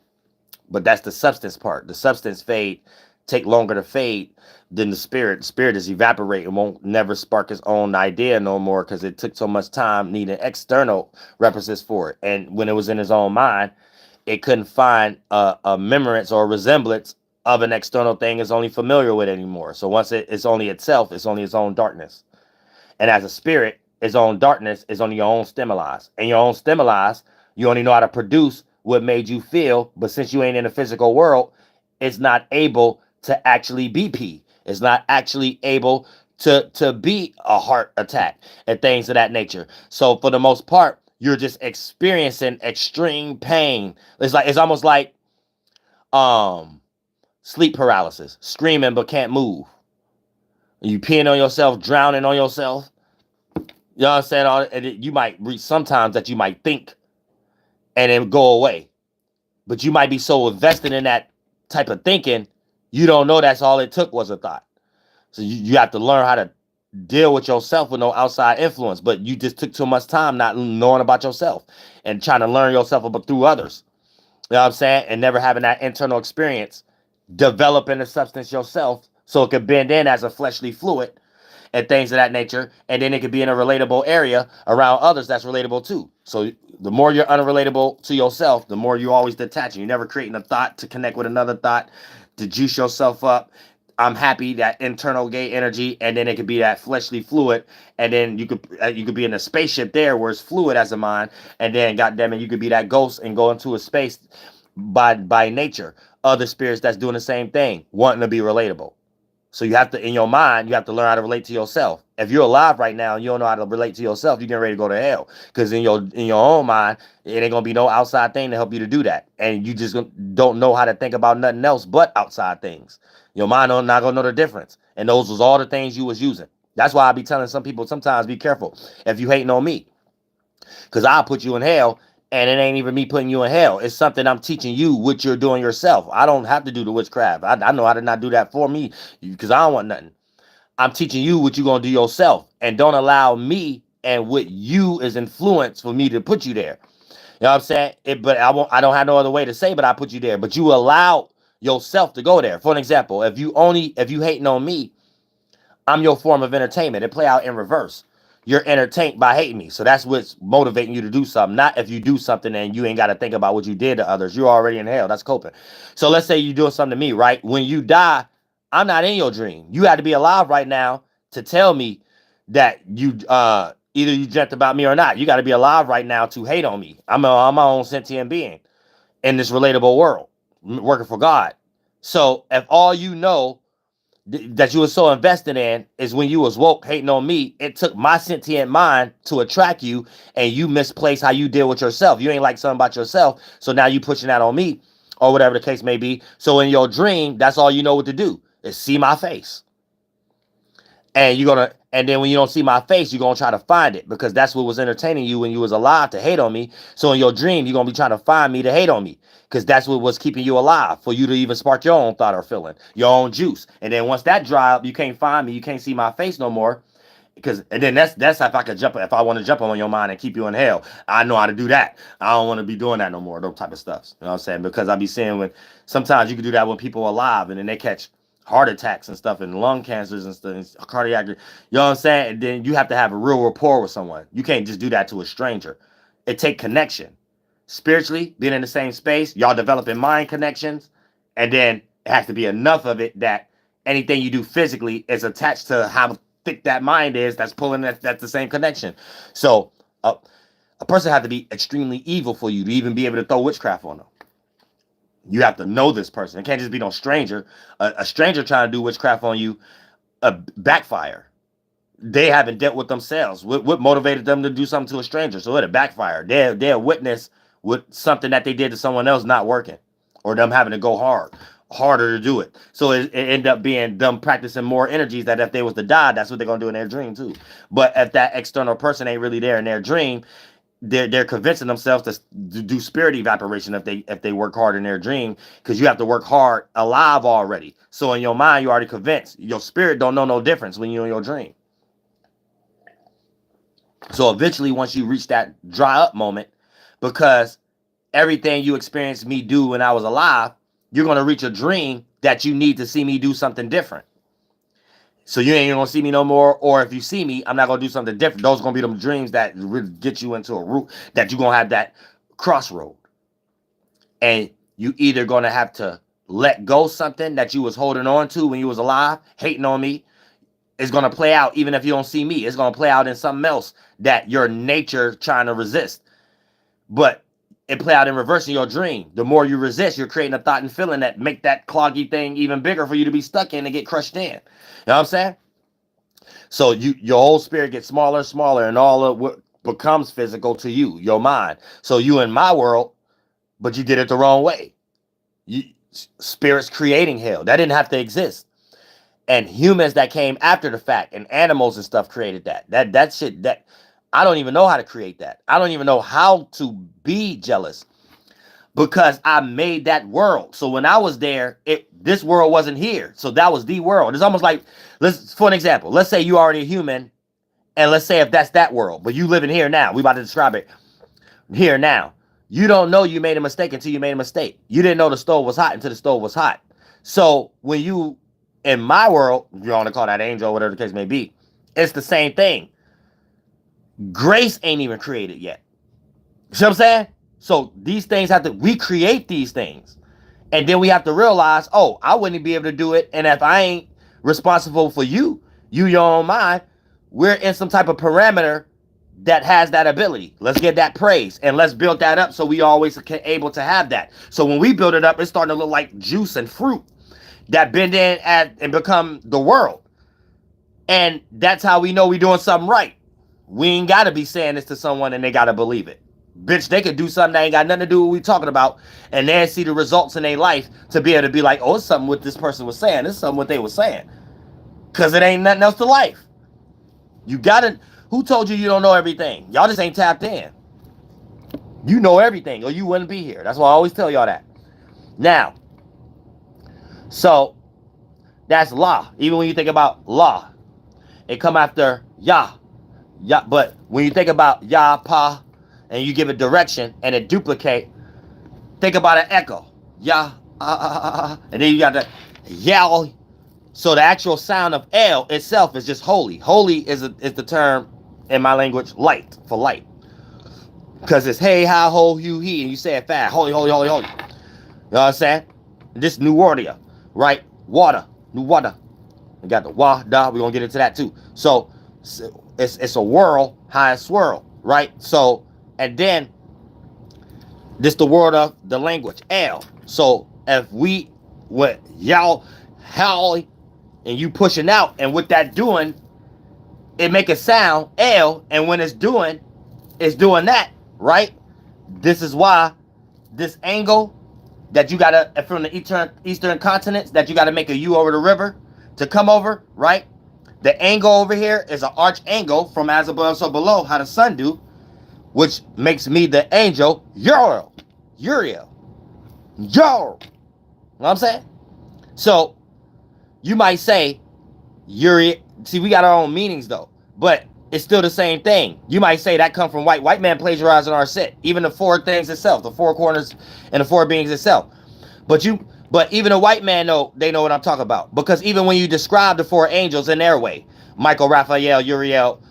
[SPEAKER 2] But that's the substance part. The substance fade take longer to fade than the spirit. The spirit is evaporate and won't never spark its own idea no more because it took so much time needing external references for it. And when it was in his own mind, it couldn't find a remembrance or a resemblance of an external thing it's only familiar with anymore. So once it's only itself, it's only its own darkness. And as a spirit, its own darkness is only your own stimuli. And your own stimuli, you only know how to produce what made you feel. But since you ain't in the physical world, it's not able to actually be pee. It's not actually able to be a heart attack and things of that nature. So for the most part, you're just experiencing extreme pain. It's almost like sleep paralysis, screaming but can't move. You peeing on yourself, drowning on yourself. You know what I'm saying? And you might reach sometimes that you might think and then go away. But you might be so invested in that type of thinking, you don't know that's all it took was a thought. So you have to learn how to deal with yourself with no outside influence. But you just took too much time not knowing about yourself and trying to learn yourself about through others. You know what I'm saying? And never having that internal experience, developing the substance yourself so it could bend in as a fleshly fluid and things of that nature. And then it could be in a relatable area around others that's relatable too. So the more you're unrelatable to yourself, the more you're always detaching. You're never creating a thought to connect with another thought, to juice yourself up. I'm happy, that internal gay energy, and then it could be that fleshly fluid, and then you could be in a spaceship there where it's fluid as a mind, and then goddamn it, you could be that ghost and go into a space by nature. Other spirits that's doing the same thing, wanting to be relatable. So you have to, in your mind, you have to learn how to relate to yourself. If you're alive right now and you don't know how to relate to yourself, you're getting ready to go to hell. Because in your own mind, it ain't gonna be no outside thing to help you to do that, and you just don't know how to think about nothing else but outside things. Your mind not gonna know the difference, and those was all the things you was using. That's why I be telling some people sometimes be careful if you hating on me, because I'll put you in hell. And it ain't even me putting you in hell. It's something I'm teaching you what you're doing yourself. I don't have to do the witchcraft. I know how to not do that for me because I don't want nothing. I'm teaching you what you're going to do yourself. And don't allow me and what you is influence for me to put you there. You know what I'm saying? But I don't have no other way to say, but I put you there. But you allow yourself to go there. For an example, if you hating on me, I'm your form of entertainment. It play out in reverse. You're entertained by hating me. So that's what's motivating you to do something. Not if you do something and you ain't got to think about what you did to others. You're already in hell. That's coping. So let's say you're doing something to me, right? When you die, I'm not in your dream. You had to be alive right now to tell me that you either you dreamt about me or not. You got to be alive right now to hate on me. I'm my own sentient being in this relatable world, working for God. So if all you know that you were so invested in is when you was woke hating on me, it took my sentient mind to attract you, and you misplaced how you deal with yourself. You ain't like something about yourself, so now you pushing that on me or whatever the case may be. So in your dream, that's all you know what to do is see my face. And then when you don't see my face, you're gonna try to find it because that's what was entertaining you when you was alive to hate on me. So in your dream, you're gonna be trying to find me to hate on me because that's what was keeping you alive, for you to even spark your own thought or feeling, your own juice. And then once that dry up, you can't find me, you can't see my face no more. And then that's if I want to jump on your mind and keep you in hell, I know how to do that. I don't want to be doing that no more, those type of stuff. You know what I'm saying? Because I be seeing when sometimes you can do that when people are alive and then they catch heart attacks and stuff and lung cancers and stuff, and cardiac, you know what I'm saying? And then you have to have a real rapport with someone. You can't just do that to a stranger. It take connection. Spiritually, being in the same space, y'all developing mind connections, and then it has to be enough of it that anything you do physically is attached to how thick that mind is that's pulling that's the same connection. So a person had to be extremely evil for you to even be able to throw witchcraft on them. You have to know this person. It can't just be no stranger. A stranger trying to do witchcraft on you, backfire. They haven't dealt with themselves. What motivated them to do something to a stranger? So it'll backfire. They'll witness with something that they did to someone else not working, or them having to go harder to do it. So it ended up being them practicing more energies that if they was to die, that's what they're gonna do in their dream too. But if that external person ain't really there in their dream, they're convincing themselves to do spirit evaporation if they work hard in their dream, because you have to work hard alive already. So in your mind, you already convinced. Your spirit don't know no difference when you're in your dream. So eventually, once you reach that dry up moment, because everything you experienced me do when I was alive, you're going to reach a dream that you need to see me do something different. So you ain't going to see me no more. Or if you see me, I'm not going to do something different. Those are going to be them dreams that really get you into a route that you're going to have that crossroad. And you either going to have to let go something that you was holding on to when you was alive, hating on me. It's going to play out even if you don't see me. It's going to play out in something else that your nature trying to resist. But it play out in reverse in your dream. The more you resist, you're creating a thought and feeling that make that cloggy thing even bigger for you to be stuck in and get crushed in. You know what I'm saying? So your whole spirit gets smaller and smaller, and all of what becomes physical to you, your mind. So you in my world, but you did it the wrong way. Spirits creating hell. That didn't have to exist. And humans that came after the fact, and animals and stuff created that. That shit, that I don't even know how to create that. I don't even know how to be jealous, because I made that world. So when I was there, this world wasn't here. So that was the world. It's almost like, for an example, let's say you already a human, and let's say if that's that world, but you living here now. We about to describe it here now. You don't know you made a mistake until you made a mistake. You didn't know the stove was hot until the stove was hot. So when you in my world, you want to call that angel, whatever the case may be, it's the same thing. Grace ain't even created yet. You see what I'm saying? So these things we create these things. And then we have to realize, oh, I wouldn't be able to do it. And if I ain't responsible for you, your own mind, we're in some type of parameter that has that ability. Let's get that praise and let's build that up so we always able to have that. So when we build it up, it's starting to look like juice and fruit that bend in and become the world. And that's how we know we're doing something right. We ain't got to be saying this to someone and they got to believe it. Bitch, they could do something that ain't got nothing to do with what we talking about, and then see the results in their life to be able to be like, oh, it's something what this person was saying. It's something what they were saying. Because it ain't nothing else to life. You got to, who told you don't know everything? Y'all just ain't tapped in. You know everything or you wouldn't be here. That's why I always tell y'all that. Now, so that's law. Even when you think about law, it come after Yah. But when you think about Yah, Pa, and you give it direction and it duplicate, think about an echo. Yah, and then you got the yell. So the actual sound of L itself is just holy. Holy is the term in my language, light, for light. Because it's hey, how, ho, hu, he, and you say it fast. Holy, holy, holy, holy. You know what I'm saying? This new water, right? Water, new water. We got the wa, da, we're going to get into that too. So it's a whirl, high swirl, right? So, and then this the word of the language, L. So if we went y'all, how, and you pushing out, and with that doing, it make a sound, L, and when it's doing that, right? This is why this angle that you gotta, from the eastern continents, that you gotta make a U over the river to come over, right? The angle over here is an arch angle from as above, so below, how the sun do, which makes me the angel, Uriel. You know what I'm saying? So, you might say, Uriel, see, we got our own meanings though, but it's still the same thing. You might say that come from white man plagiarizing our set, even the four things itself, the four corners and the four beings itself. But even a white man they know what I'm talking about, because even when you describe the four angels in their way, Michael, Raphael, Uriel,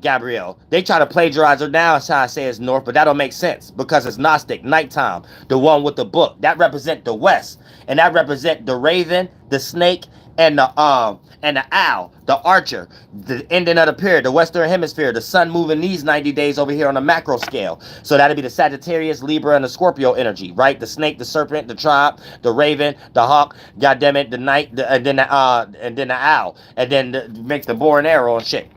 [SPEAKER 2] Gabriel, they try to plagiarize her now and try to say it's north, but that don't make sense because it's Gnostic, nighttime, the one with the book that represent the west, and that represent the raven, the snake, and the owl, the archer, the ending of the period, the western hemisphere, the sun moving these 90 days over here on a macro scale. So that'd be the Sagittarius, Libra, and the Scorpio energy, right? The snake, the serpent, the tribe, the raven, the hawk, goddamn it, the knight, and then the owl, and then make the bow and arrow and shit.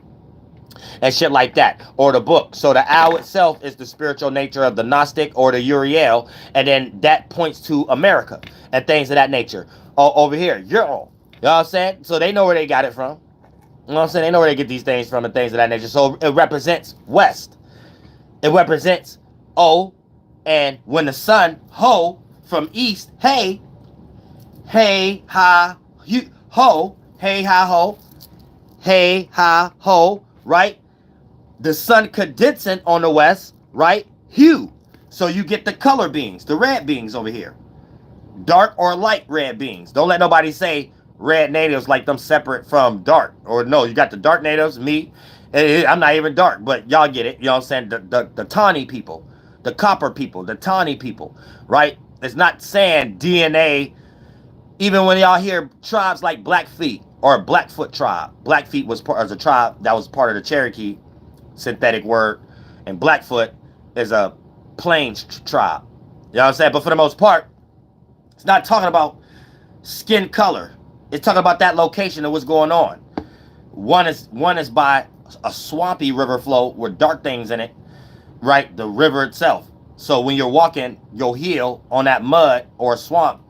[SPEAKER 2] And shit like that, or the book. So the owl itself is the spiritual nature of the Gnostic or the Uriel, and then that points to America and things of that nature. Over here, Euro. You know what I'm saying? So they know where they got it from. You know what I'm saying? They know where they get these things from and things of that nature. So it represents West. It represents O. And when the sun, ho, from East, hey, ha, ho, hey, ha, ho, hey, ha, ho, right? The sun condensing on the West, right? Hue. So you get the color beings, the red beings over here. Dark or light red beings. Don't let nobody say red natives like them separate from dark. Or no, you got the dark natives, me. I'm not even dark, but y'all get it. You know what I'm saying? The tawny people, the copper people, the tawny people, right? It's not saying DNA. Even when y'all hear tribes like Blackfeet or Blackfoot tribe. Blackfeet was a tribe that was part of the Cherokee synthetic word. And Blackfoot is a plains tribe. You know what I'm saying? But for the most part, it's not talking about skin color. It's talking about that location and what's going on. One is by a swampy river flow with dark things in it, right? The river itself. So when you're walking your heel on that mud or swamp,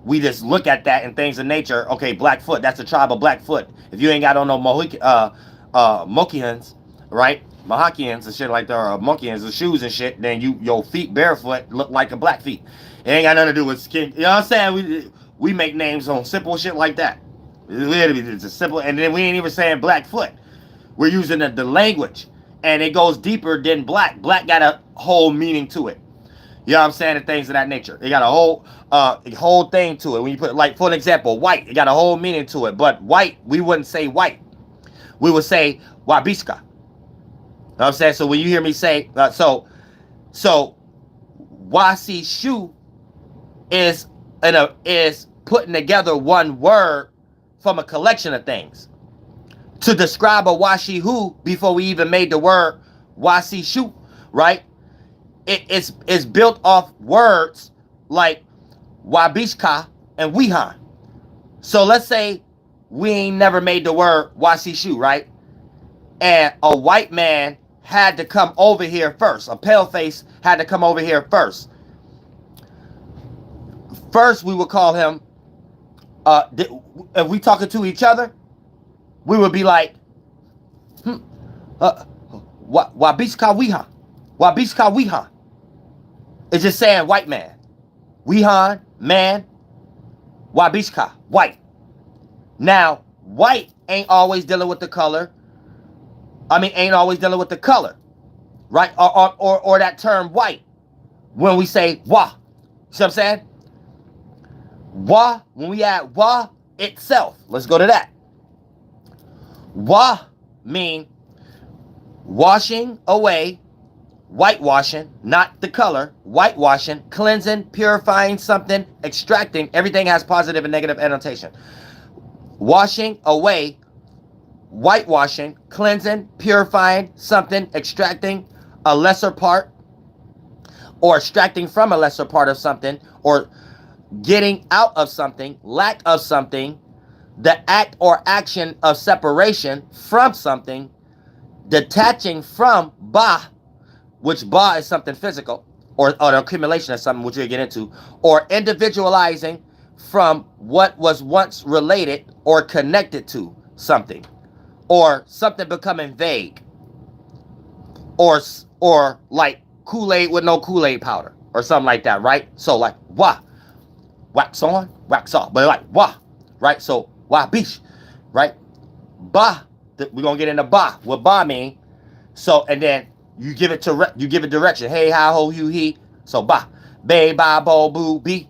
[SPEAKER 2] we just look at that and things of nature. Okay, Blackfoot, that's the tribe of Blackfoot. If you ain't got on no Mohians, right? Mahakians and shit like that, or Monkeans and shoes and shit, then your feet barefoot look like a Blackfeet. It ain't got nothing to do with skin. You know what I'm saying? We make names on simple shit like that. It's a simple, and then we ain't even saying Blackfoot. We're using the language, and it goes deeper than black. Black got a whole meaning to it. You know what I'm saying? And things of that nature. It got a whole thing to it. When you put, like, for an example, white, it got a whole meaning to it. But white, we wouldn't say white. We would say Wabiska. You know what I'm saying? So when you hear me say, so Wasi Shu is putting together one word from a collection of things to describe a Washi Hu before we even made the word Wasi Shu, right? It's built off words like Wabishka and Wihan. So let's say we ain't never made the word Wasi Shu, right? And a white man had to come over here first. A paleface had to come over here first. First, we would call him, if we talking to each other, we would be like, Wabishka Wihan. Wabishka Wihan. It's just saying white man. Wihan, man. Wabishka, white. Now, white ain't always dealing with the color. Ain't always dealing with the color, right? Or that term white. When we say wa. See what I'm saying? Wa, when we add wa itself. Let's go to that. Wa mean washing away, whitewashing, not the color, whitewashing, cleansing, purifying something, extracting. Everything has positive and negative annotation. Washing away, whitewashing, cleansing, purifying something, extracting a lesser part, or extracting from a lesser part of something, or getting out of something, lack of something, the act or action of separation from something, detaching from ba, which ba is something physical, or the accumulation of something, which we'll get into, or individualizing from what was once related or connected to something, or something becoming vague, or like Kool-Aid with no Kool-Aid powder, or something like that, right? So like wa, wax on, wax off, but like wa, right? So wa bish, right? Ba, we're gonna get into ba. What ba mean? So and then you give it direction. Hey, how, ho, you, he. So ba, be, ba, bo, boo, be,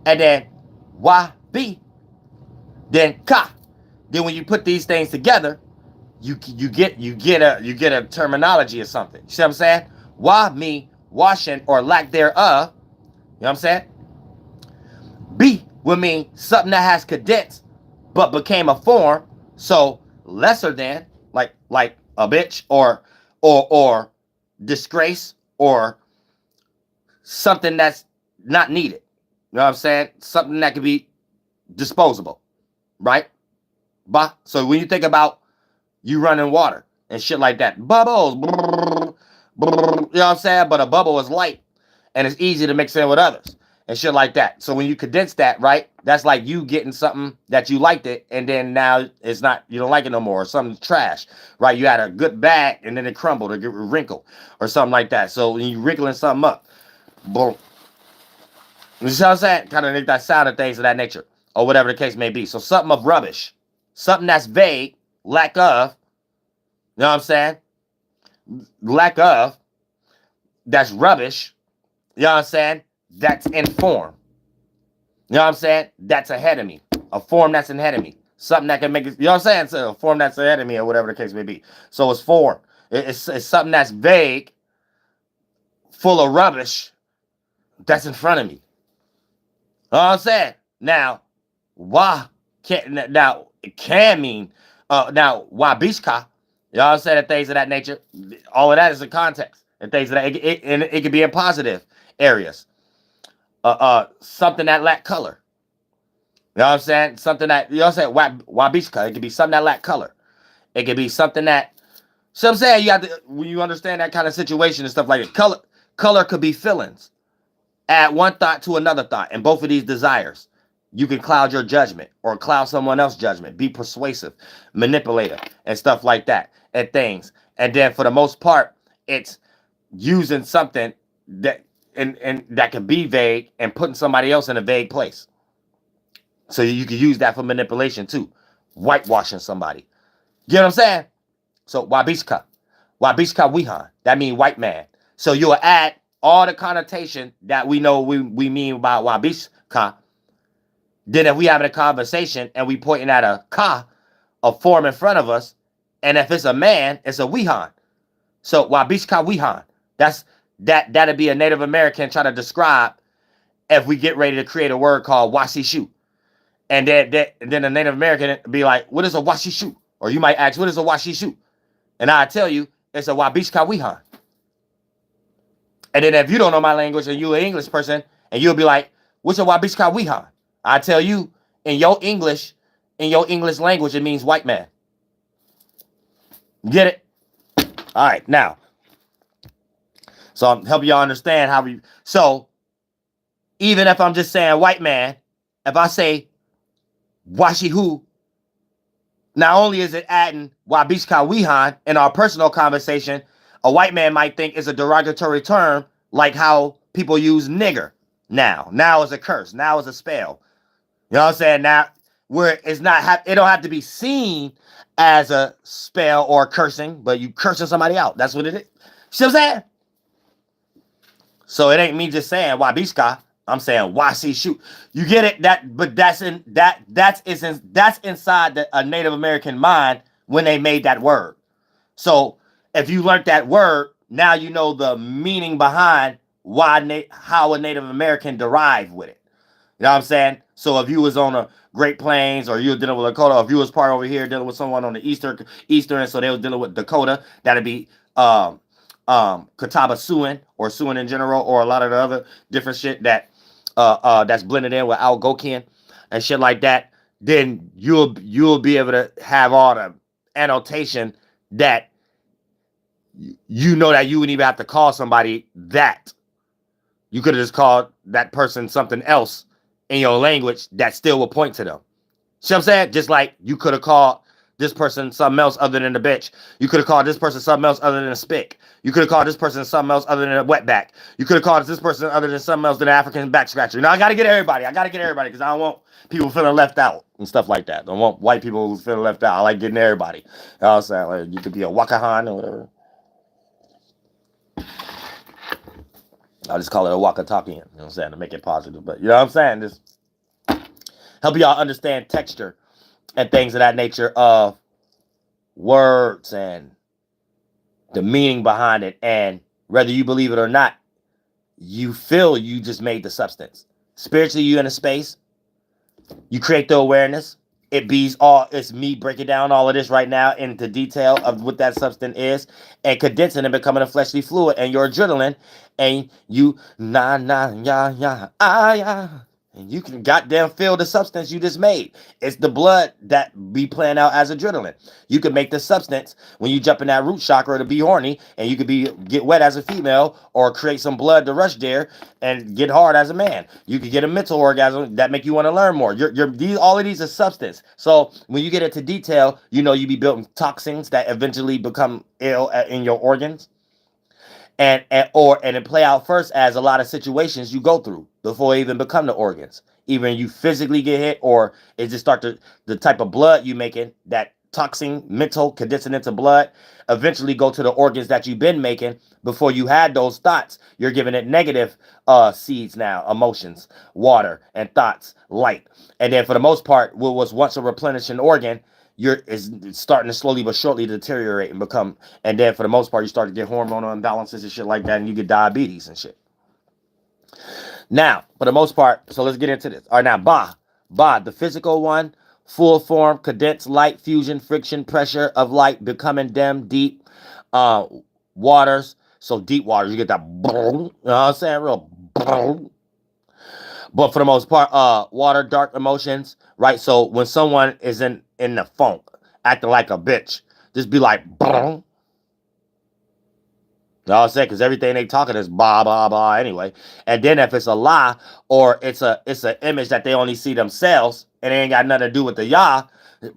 [SPEAKER 2] and then wa, be, then ka. Then when you put these things together, you get a terminology or something. You see what I'm saying? Wa mean washing or lack thereof. You know what I'm saying? Be will mean something that has condensed but became a form. So lesser than, like a bitch, or disgrace, or something that's not needed. You know what I'm saying? Something that could be disposable, right? But so when you think about you running water and shit like that, bubbles, you know what I'm saying? But a bubble is light and it's easy to mix in with others and shit like that. So when you condense that, right, that's like you getting something that you liked it, and then now it's not, you don't like it no more, or something's trash, right? You had a good bag and then it crumbled or get wrinkled or something like that. So when you wrinkling something up, boom. You see what I'm saying? Kind of make that sound of things of that nature, or whatever the case may be. So something of rubbish, something that's vague, lack of, you know what I'm saying? Lack of, that's rubbish, you know what I'm saying? That's in form. You know what I'm saying? That's ahead of me. A form that's ahead of me. Something that can make it, you know what I'm saying? So a form that's ahead of me, or whatever the case may be. So it's form. It's something that's vague, full of rubbish, that's in front of me. You know what I'm saying? Now, why can, now it can mean now wabishka, you know what I'm saying, and things of that nature. All of that is in context and things of that, and it could be in positive areas. Something that lack color. You know what I'm saying? Something that, you know what I'm saying, wabishka, it could be something that lack color. It could be something that, so I'm saying, you have to, when you understand that kind of situation and stuff like that, color could be feelings. Add one thought to another thought, and both of these desires, you can cloud your judgment or cloud someone else's judgment, be persuasive, manipulative, and stuff like that, and things. And then for the most part, it's using something that and that can be vague and putting somebody else in a vague place. So you can use that for manipulation too, whitewashing somebody. You know what I'm saying? So wabishka wihan, that means white man. So you'll add all the connotation that we know we mean by wabishka. Then if we having a conversation and we pointing at a form in front of us, and if it's a man, it's a wihan. So wabishka wihan, that'd be a Native American trying to describe if we get ready to create a word called washishu. And then the Native American be like, what is a washishu? Or you might ask, what is a washishu? And I tell you, it's a wabishka wihan. And then if you don't know my language and you're an English person, and you'll be like, what's a wabishka wihan? I tell you, in your English language, it means white man. Get it? All right, now. So I'm helping y'all understand how we, so even if I'm just saying white man, if I say washihu, not only is it adding wabishka wihan in our personal conversation, a white man might think it's a derogatory term, like how people use nigger now. Now is a curse. Now is a spell. You know what I'm saying? Now, where it's not, it don't have to be seen as a spell or cursing, but you cursing somebody out. That's what it is. See what I'm saying? So it ain't me just saying wabishka. I'm saying washishu. You get it? But that's inside a Native American mind when they made that word. So if you learned that word, now you know the meaning behind how a Native American derived with it. You know what I'm saying? So if you was on a Great Plains, or you were dealing with Dakota, or if you was part over here dealing with someone on the eastern, so they was dealing with Dakota, that'd be Catawban Siouian, or Siouian in general, or a lot of the other different shit that that's blended in with ALGONQUIAN and shit like that. Then you'll be able to have all the annotation that you know that you wouldn't even have to call somebody that. You could have just called that person something else in your language that still will point to them. See what I'm saying? Just like you could have called this person something else other than a bitch. You could have called this person something else other than a spick. You could have called this person something else other than a wetback. You could have called this person other than something else than an African back scratcher. Now I gotta get everybody because I don't want people feeling left out and stuff like that. I don't want white people who feeling left out. I like getting everybody. You know what I'm saying? Like, you could be a wakahan or whatever. I'll just call it a Wakatakian, you know what I'm saying, to make it positive. But you know what I'm saying? Just help y'all understand texture and things of that nature of words and the meaning behind it. And whether you believe it or not, you feel you just made the substance. Spiritually, you in a space. You create the awareness. It's me breaking down all of this right now into detail of what that substance is and condensing and becoming a fleshly fluid and your adrenaline and you and you can goddamn feel the substance you just made. It's the blood that be playing out as adrenaline. You can make the substance when you jump in that root chakra to be horny, and you could get wet as a female, or create some blood to rush there and get hard as a man. You could get a mental orgasm that make you want to learn more. All of these are substance. So when you get into detail, you be building toxins that eventually become ill in your organs. And it play out first as a lot of situations you go through before it even become the organs. Either you physically get hit, or it just start the type of blood you making, that toxin, mental, condensing into blood, eventually go to the organs that you've been making before you had those thoughts. You're giving it negative seeds now, emotions, water, and thoughts, light. And then for the most part, what was once a replenishing organ, is starting to slowly but surely deteriorate and become, and then for the most part, you start to get hormonal imbalances and shit like that, and you get diabetes and shit. Now, for the most part, so let's get into this. All right, now, the physical one, full form, condensed light, fusion, friction, pressure of light, becoming dim, deep, waters. So deep waters, you get that, you know what I'm saying, real. But for the most part, water, dark emotions, right? So when someone is in the funk, acting like a bitch, just be like, boom. You know what I'm saying? Because everything they talking is blah, blah, blah anyway. And then if it's a lie, or it's an image that they only see themselves, and it ain't got nothing to do with the Yah,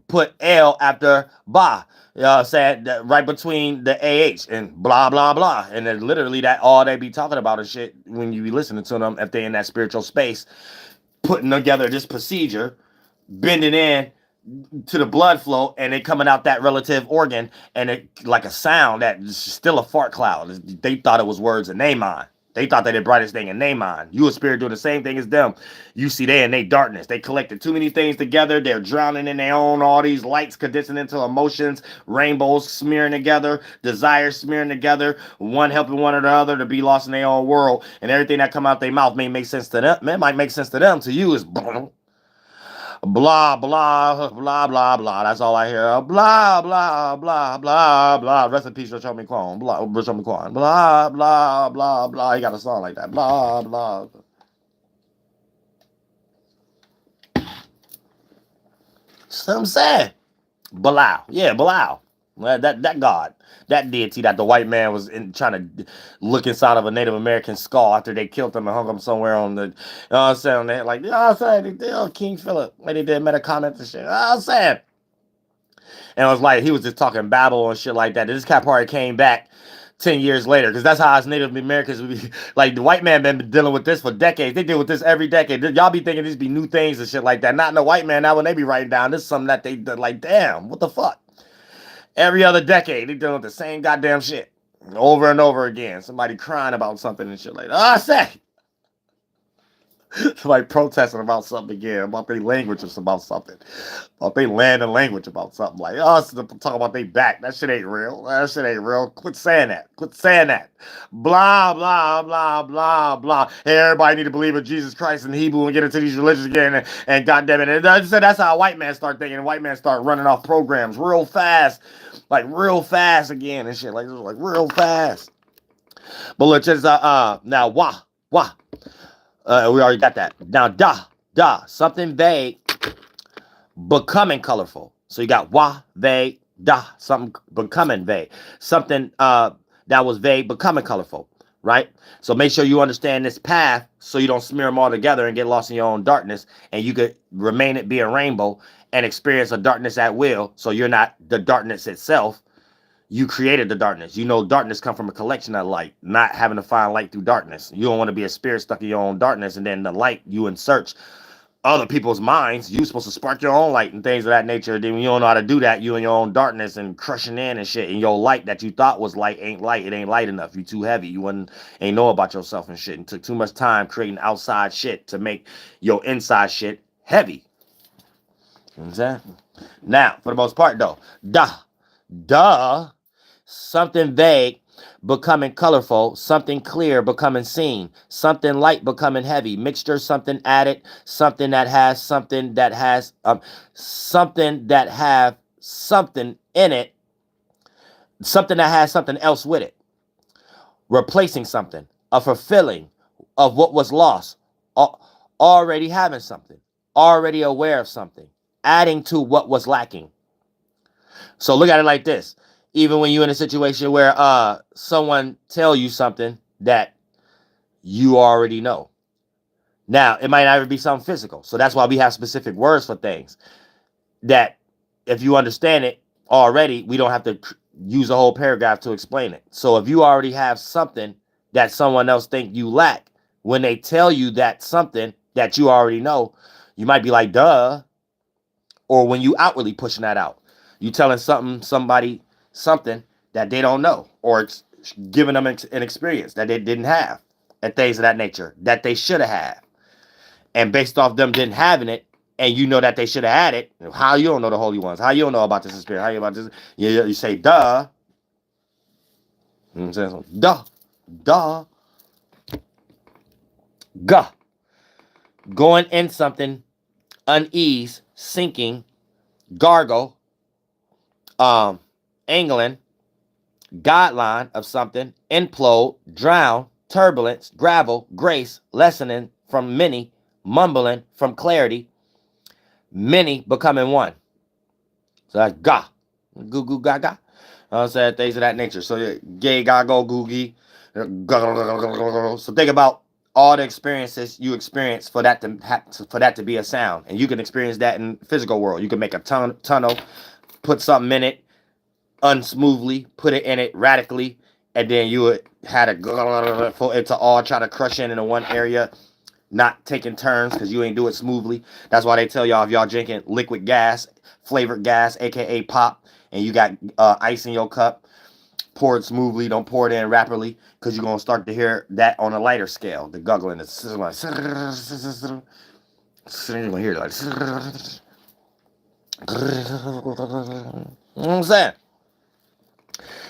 [SPEAKER 2] put L after ba. You know what I'm saying? Right between the AH and blah, blah, blah. And then literally that all they be talking about is shit when you be listening to them, if they in that spiritual space, putting together this procedure, bending in to the blood flow, and it coming out that relative organ, and it like a sound that is still a fart cloud. They thought it was words in their mind. They thought they the brightest thing in their mind. You a spirit doing the same thing as them. You see they in their darkness. They collected too many things together. They're drowning in their own, all these lights condensing into emotions, rainbows smearing together, desires smearing together, one helping one or the other to be lost in their own world. And everything that come out their mouth may make sense to them. It might make sense to them. To you is blah, blah, blah, blah, blah. That's all I hear. Blah, blah, blah, blah, blah. Rest in peace, DoelowDaPilotman. Blah, DoelowDaPilotman. Blah, blah, blah, blah. He got a song like that. Blah, blah. Some say. Bilal. Yeah, Bilal. That God. That deity that the white man was trying to look inside of a Native American skull after they killed him and hung him somewhere on the, you know what I'm saying? They, like, you know what I'm saying? They did King Philip. Like they did meta comments and shit. You know what I'm saying? And it was like, he was just talking babble and shit like that. This cat party came back 10 years later, because that's how us Native Americans would be. Like, the white man been dealing with this for decades. They deal with this every decade. Y'all be thinking these be new things and shit like that. Not in the white man. Now when they be writing down, this is something that they like, damn, what the fuck? Every other decade, they dealing with the same goddamn shit over and over again. Somebody crying about something and shit like that. I say. Somebody protesting about something again, about their language or about something. About their land and language about something. Like, talk about they back. That shit ain't real. That shit ain't real. Quit saying that. Quit saying that. Blah, blah, blah, blah, blah. Hey, everybody need to believe in Jesus Christ and Hebrew and get into these religions again. And goddamn it. And that's how white man start thinking. White man start running off programs real fast. Like, real fast again and shit. Like real fast. But look, just, now, wah. We already got that. Now, da, something vague, becoming colorful. So you got wa, vague, da, something becoming vague. Something that was vague, becoming colorful, right? So make sure you understand this path so you don't smear them all together and get lost in your own darkness, and you could remain it be a rainbow and experience a darkness at will, so you're not the darkness itself. You created the darkness. You know darkness come from a collection of light, not having to find light through darkness. You don't want to be a spirit stuck in your own darkness, and then the light you in search other people's minds. You're supposed to spark your own light and things of that nature. Then you don't know how to do that. You in your own darkness and crushing in and shit. And your light that you thought was light ain't light. It ain't light enough. You too heavy. You ain't know about yourself and shit. And took too much time creating outside shit to make your inside shit heavy. You know what I'm saying? Now, for the most part though, something vague,
[SPEAKER 3] becoming colorful, something clear becoming seen, something light becoming heavy, mixture, something added, something that has something that has something that have something in it, something that has something else with it, replacing something, a fulfilling of what was lost, already having something, already aware of something, adding to what was lacking. So look at it like this. Even when you're in a situation where someone tell you something that you already know. Now, it might not even be something physical. So that's why we have specific words for things that if you understand it already, we don't have to use a whole paragraph to explain it. So if you already have something that someone else think you lack, when they tell you that something that you already know, you might be like, duh. Or when you outwardly pushing that out, you telling somebody something that they don't know, or it's giving them an experience that they didn't have, and things of that nature that they should have had. And based off them didn't having it, and you know that they should have had it, how you don't know the holy ones? How you don't know about this experience? How you about this? You say, duh. You know what I'm saying? Duh. Guh. Going in something, unease, sinking, gargle, angling, guideline of something, implode, drown, turbulence, gravel, grace, lessening from many, mumbling from clarity, many becoming one. So that's ga, goo goo gaga. I'm saying things of that nature. So gay gago googie. So think about all the experiences you experience for that to be a sound, and you can experience that in physical world. You can make a tunnel, put something in it unsmoothly, put it in it radically, and then you would had for it to all try to crush into one area, not taking turns because you ain't do it smoothly. That's why they tell y'all if y'all drinking liquid gas, flavored gas, aka pop, and you got ice in your cup, pour it smoothly. Don't pour it in rapidly because you're gonna start to hear that on a lighter scale. The guggling is like you're gonna hear it like. You know what I'm saying?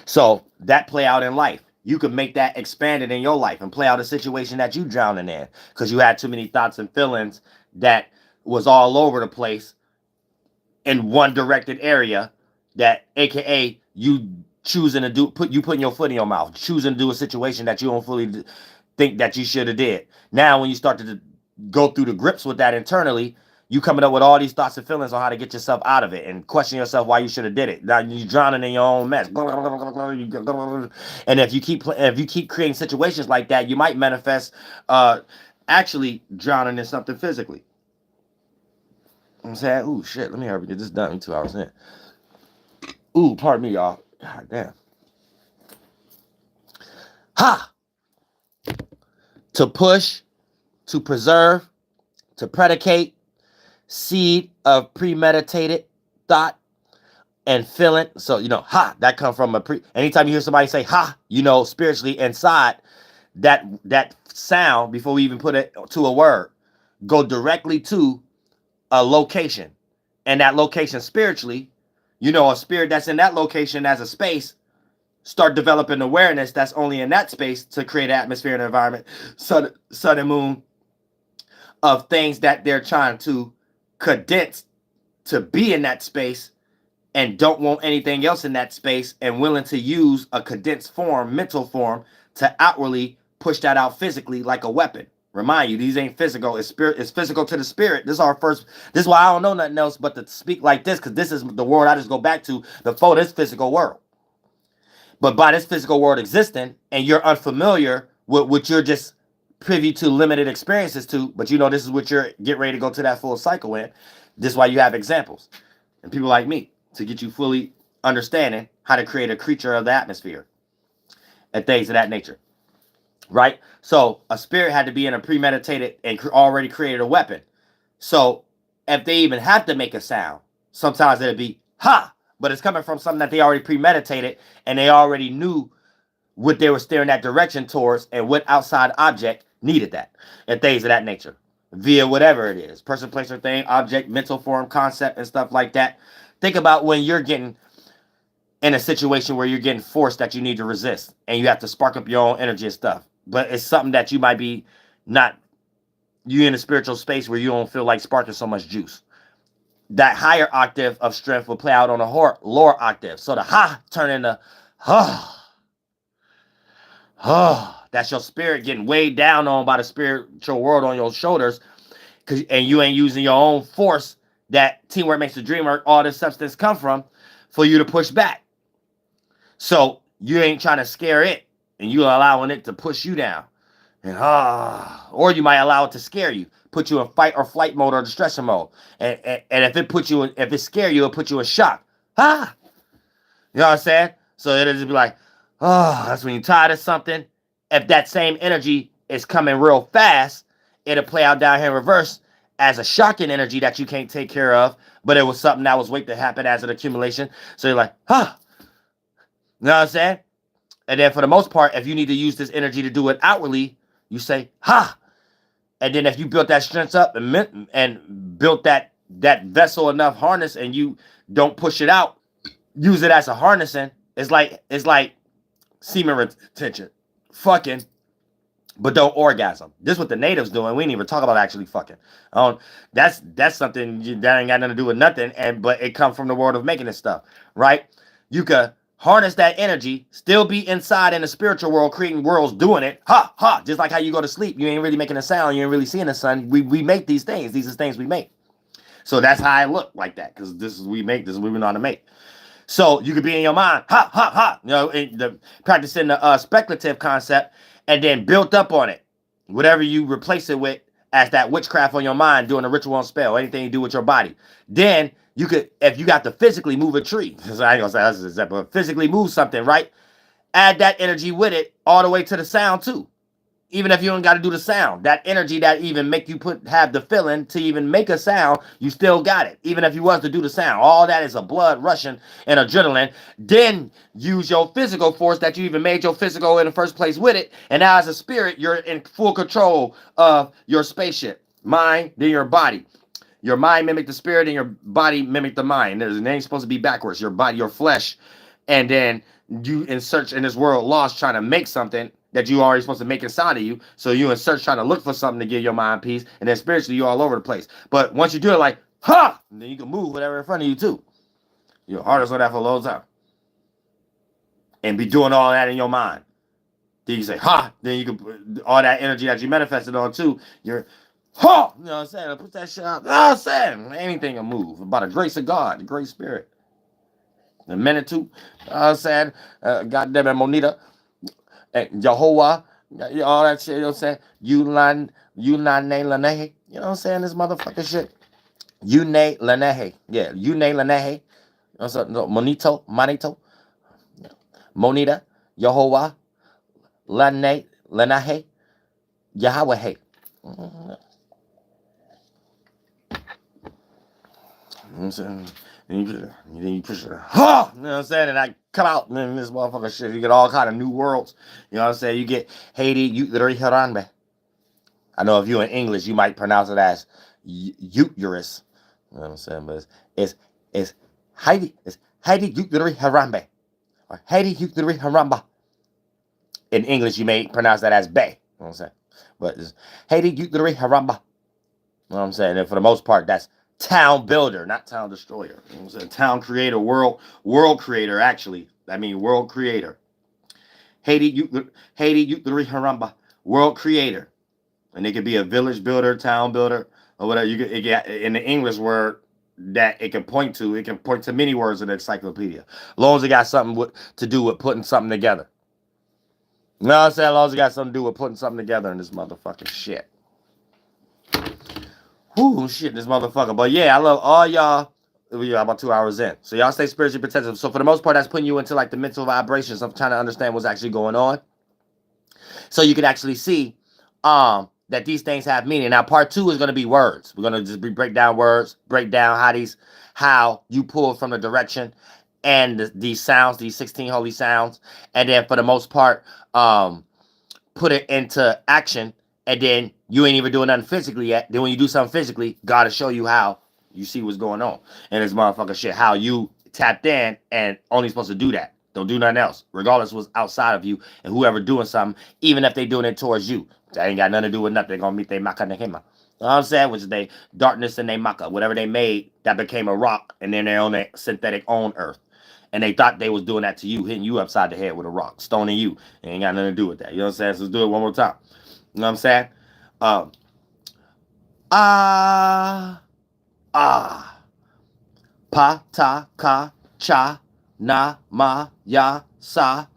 [SPEAKER 3] So that play out in life. You could make that expanded in your life and play out a situation that you drowning in because you had too many thoughts and feelings that was all over the place in one directed area, that aka you choosing to do putting your foot in your mouth, choosing to do a situation that you don't fully think that you should have did. Now when you start to go through the grips with that internally, you coming up with all these thoughts and feelings on how to get yourself out of it and question yourself why you should have did it. Now you're drowning in your own mess. And if you keep creating situations like that, you might manifest actually drowning in something physically. I'm saying, ooh, shit, let me hurry get this done in 2 hours in. Ooh, pardon me, y'all. God damn. Ha! To push, to preserve, to predicate, seed of premeditated thought and feeling. So, ha, that come from anytime you hear somebody say ha, spiritually inside that sound, before we even put it to a word, go directly to a location. And that location spiritually, a spirit that's in that location as a space, start developing awareness that's only in that space to create an atmosphere and environment, sun and moon, of things that they're trying to condense to be in that space and don't want anything else in that space, and willing to use a condensed form, mental form, to outwardly push that out physically like a weapon. Remind you, these ain't physical. It's spirit. It's physical to the spirit. This is why I don't know nothing else but to speak like this, because this is the world I just go back to before this physical world. But by this physical world existing, and you're unfamiliar with what you're just privy to limited experiences to, but this is what you're getting ready to go to that full cycle in. This is why you have examples and people like me to get you fully understanding how to create a creature of the atmosphere and things of that nature. Right? So a spirit had to be in a premeditated and already created a weapon. So if they even have to make a sound, sometimes it'll be ha, but it's coming from something that they already premeditated and they already knew what they were steering that direction towards and what outside object needed that and things of that nature via whatever it is, person, place, or thing, object, mental form, concept, and stuff like that. Think about when you're getting in a situation where you're getting forced that you need to resist and you have to spark up your own energy and stuff. But it's something that you might be not, you in a spiritual space where you don't feel like sparking so much juice. That higher octave of strength will play out on a lower octave. So the ha turn into ha. That's your spirit getting weighed down on by the spiritual world on your shoulders. And you ain't using your own force that teamwork makes the dream work, all this substance come from, for you to push back. So you ain't trying to scare it, and you allowing it to push you down. And or you might allow it to scare you, put you in fight or flight mode or distress mode. And if it scare you, it'll put you in shock. You know what I'm saying? So it'll just be like, that's when you're tired of something. If that same energy is coming real fast, it'll play out down here in reverse as a shocking energy that you can't take care of, but it was something that was waiting to happen as an accumulation. So you're like, you know what I'm saying? And then for the most part, if you need to use this energy to do it outwardly, you say, and then if you built that strength up and built that vessel enough harness and you don't push it out, use it as a harnessing. It's like semen retention. Fucking, but don't orgasm. This is what the natives doing. We ain't even talk about actually fucking. That's something that ain't got nothing to do with nothing. But it comes from the world of making this stuff, right? You could harness that energy, still be inside in the spiritual world, creating worlds, doing it. Just like how you go to sleep, you ain't really making a sound, you ain't really seeing the sun. We make these things. These are things we make. So that's how I look like that, because this is we know how to make. So you could be in your mind, you know, practicing the speculative concept, and then built up on it. Whatever you replace it with as that witchcraft on your mind, doing a ritual on spell, anything you do with your body. Then you could, if you got to physically move a tree, so I ain't gonna say that's an example, but physically move something, right? Add that energy with it all the way to the sound too. Even if you don't got to do the sound, that energy that even make you have the feeling to even make a sound, you still got it. Even if you was to do the sound, all that is a blood rushing and adrenaline. Then use your physical force that you even made your physical in the first place with it. And now as a spirit, you're in full control of your spaceship. Mind, then your body. Your mind mimic the spirit and your body mimic the mind. It ain't supposed to be backwards. Your body, your flesh. And then you in search in this world lost trying to make something that you already supposed to make inside of you. So you in search trying to look for something to give your mind peace. And then spiritually, you all over the place. But once you do it like, and then you can move whatever in front of you too. Your heart is on that for a long time. And be doing all that in your mind. Then you say, then you can, all that energy that you manifested on too, you're, you know what I'm saying? Put that shit out. You know what I'm saying? Anything will move. By the grace of God, the great spirit. A minute too. You know what I'm saying? Goddamn it, Monita. Jehovah, all that shit, you know what I'm saying? You know what I'm saying? This motherfucking shit. Yune Lanehe. Yeah, Yune Lanehe. Monito, Monita, Jehovah, Lanahe, Yahweh. You know what I'm saying? Then you push it, you know what I'm saying? And I come out in this motherfucker shit. You get all kind of new worlds. You know what I'm saying? You get Haiti, Haranbe. I know if you in English, you might pronounce it as uterus. You know what I'm saying? But it's Haiti, Harambe. Or Haiti Haramba. In English, you may pronounce that as Bay. You know what I'm saying? But it's Haiti Haramba. You know what I'm saying? And for the most part, that's town builder, not town destroyer. You know what I'm saying? Town creator, world creator, actually. I mean, world creator. Haiti Haramba. World creator. And it could be a village builder, town builder, or whatever. You could, in the English word that it can point to many words in the encyclopedia. As long as it got something to do with putting something together. You know what I'm saying? As long as it got something to do with putting something together in this motherfucking shit. Whoo, shit, this motherfucker. But yeah, I love all y'all. We're about 2 hours in. So y'all stay spiritually protective. So for the most part, that's putting you into like the mental vibrations of trying to understand what's actually going on. So you can actually see that these things have meaning. Now, part 2 is going to be words. We're going to just break down words, break down how you pull from the direction and these sounds, these 16 holy sounds. And then for the most part, put it into action. And then you ain't even doing nothing physically yet. Then when you do something physically, God will show you how you see what's going on. And this motherfucker shit, how you tapped in and only supposed to do that. Don't do nothing else, regardless what's outside of you and whoever doing something, even if they doing it towards you. That ain't got nothing to do with nothing. They're gonna meet their maka nekema. You know what I'm saying? Which is they darkness and they maka. Whatever they made, that became a rock, and then they're on their synthetic own earth. And they thought they was doing that to you, hitting you upside the head with a rock, stoning you. It ain't got nothing to do with that. You know what I'm saying? So let's do it one more time. You know what I'm saying? Pa ta ka cha na ma ya sa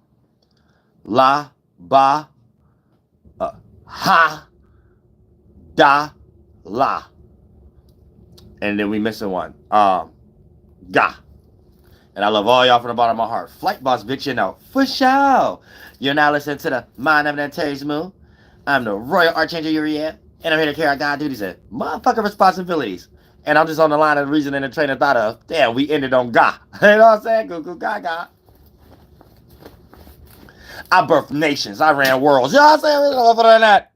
[SPEAKER 3] la ba ha da la. And then we missing one. Ga. And I love all y'all from the bottom of my heart. Flight boss bitch, you know. For sure. You're now listening to the Mind of an Terry's Moon. I'm the Royal Archangel Uriel. And I'm here to carry out God duties and motherfucking responsibilities. And I'm just on the line of reason and the train of thought of, damn, we ended on Ga. You know what I'm saying? Goo goo gaga. I birthed nations. I ran worlds. You know what I'm saying? We're over than that.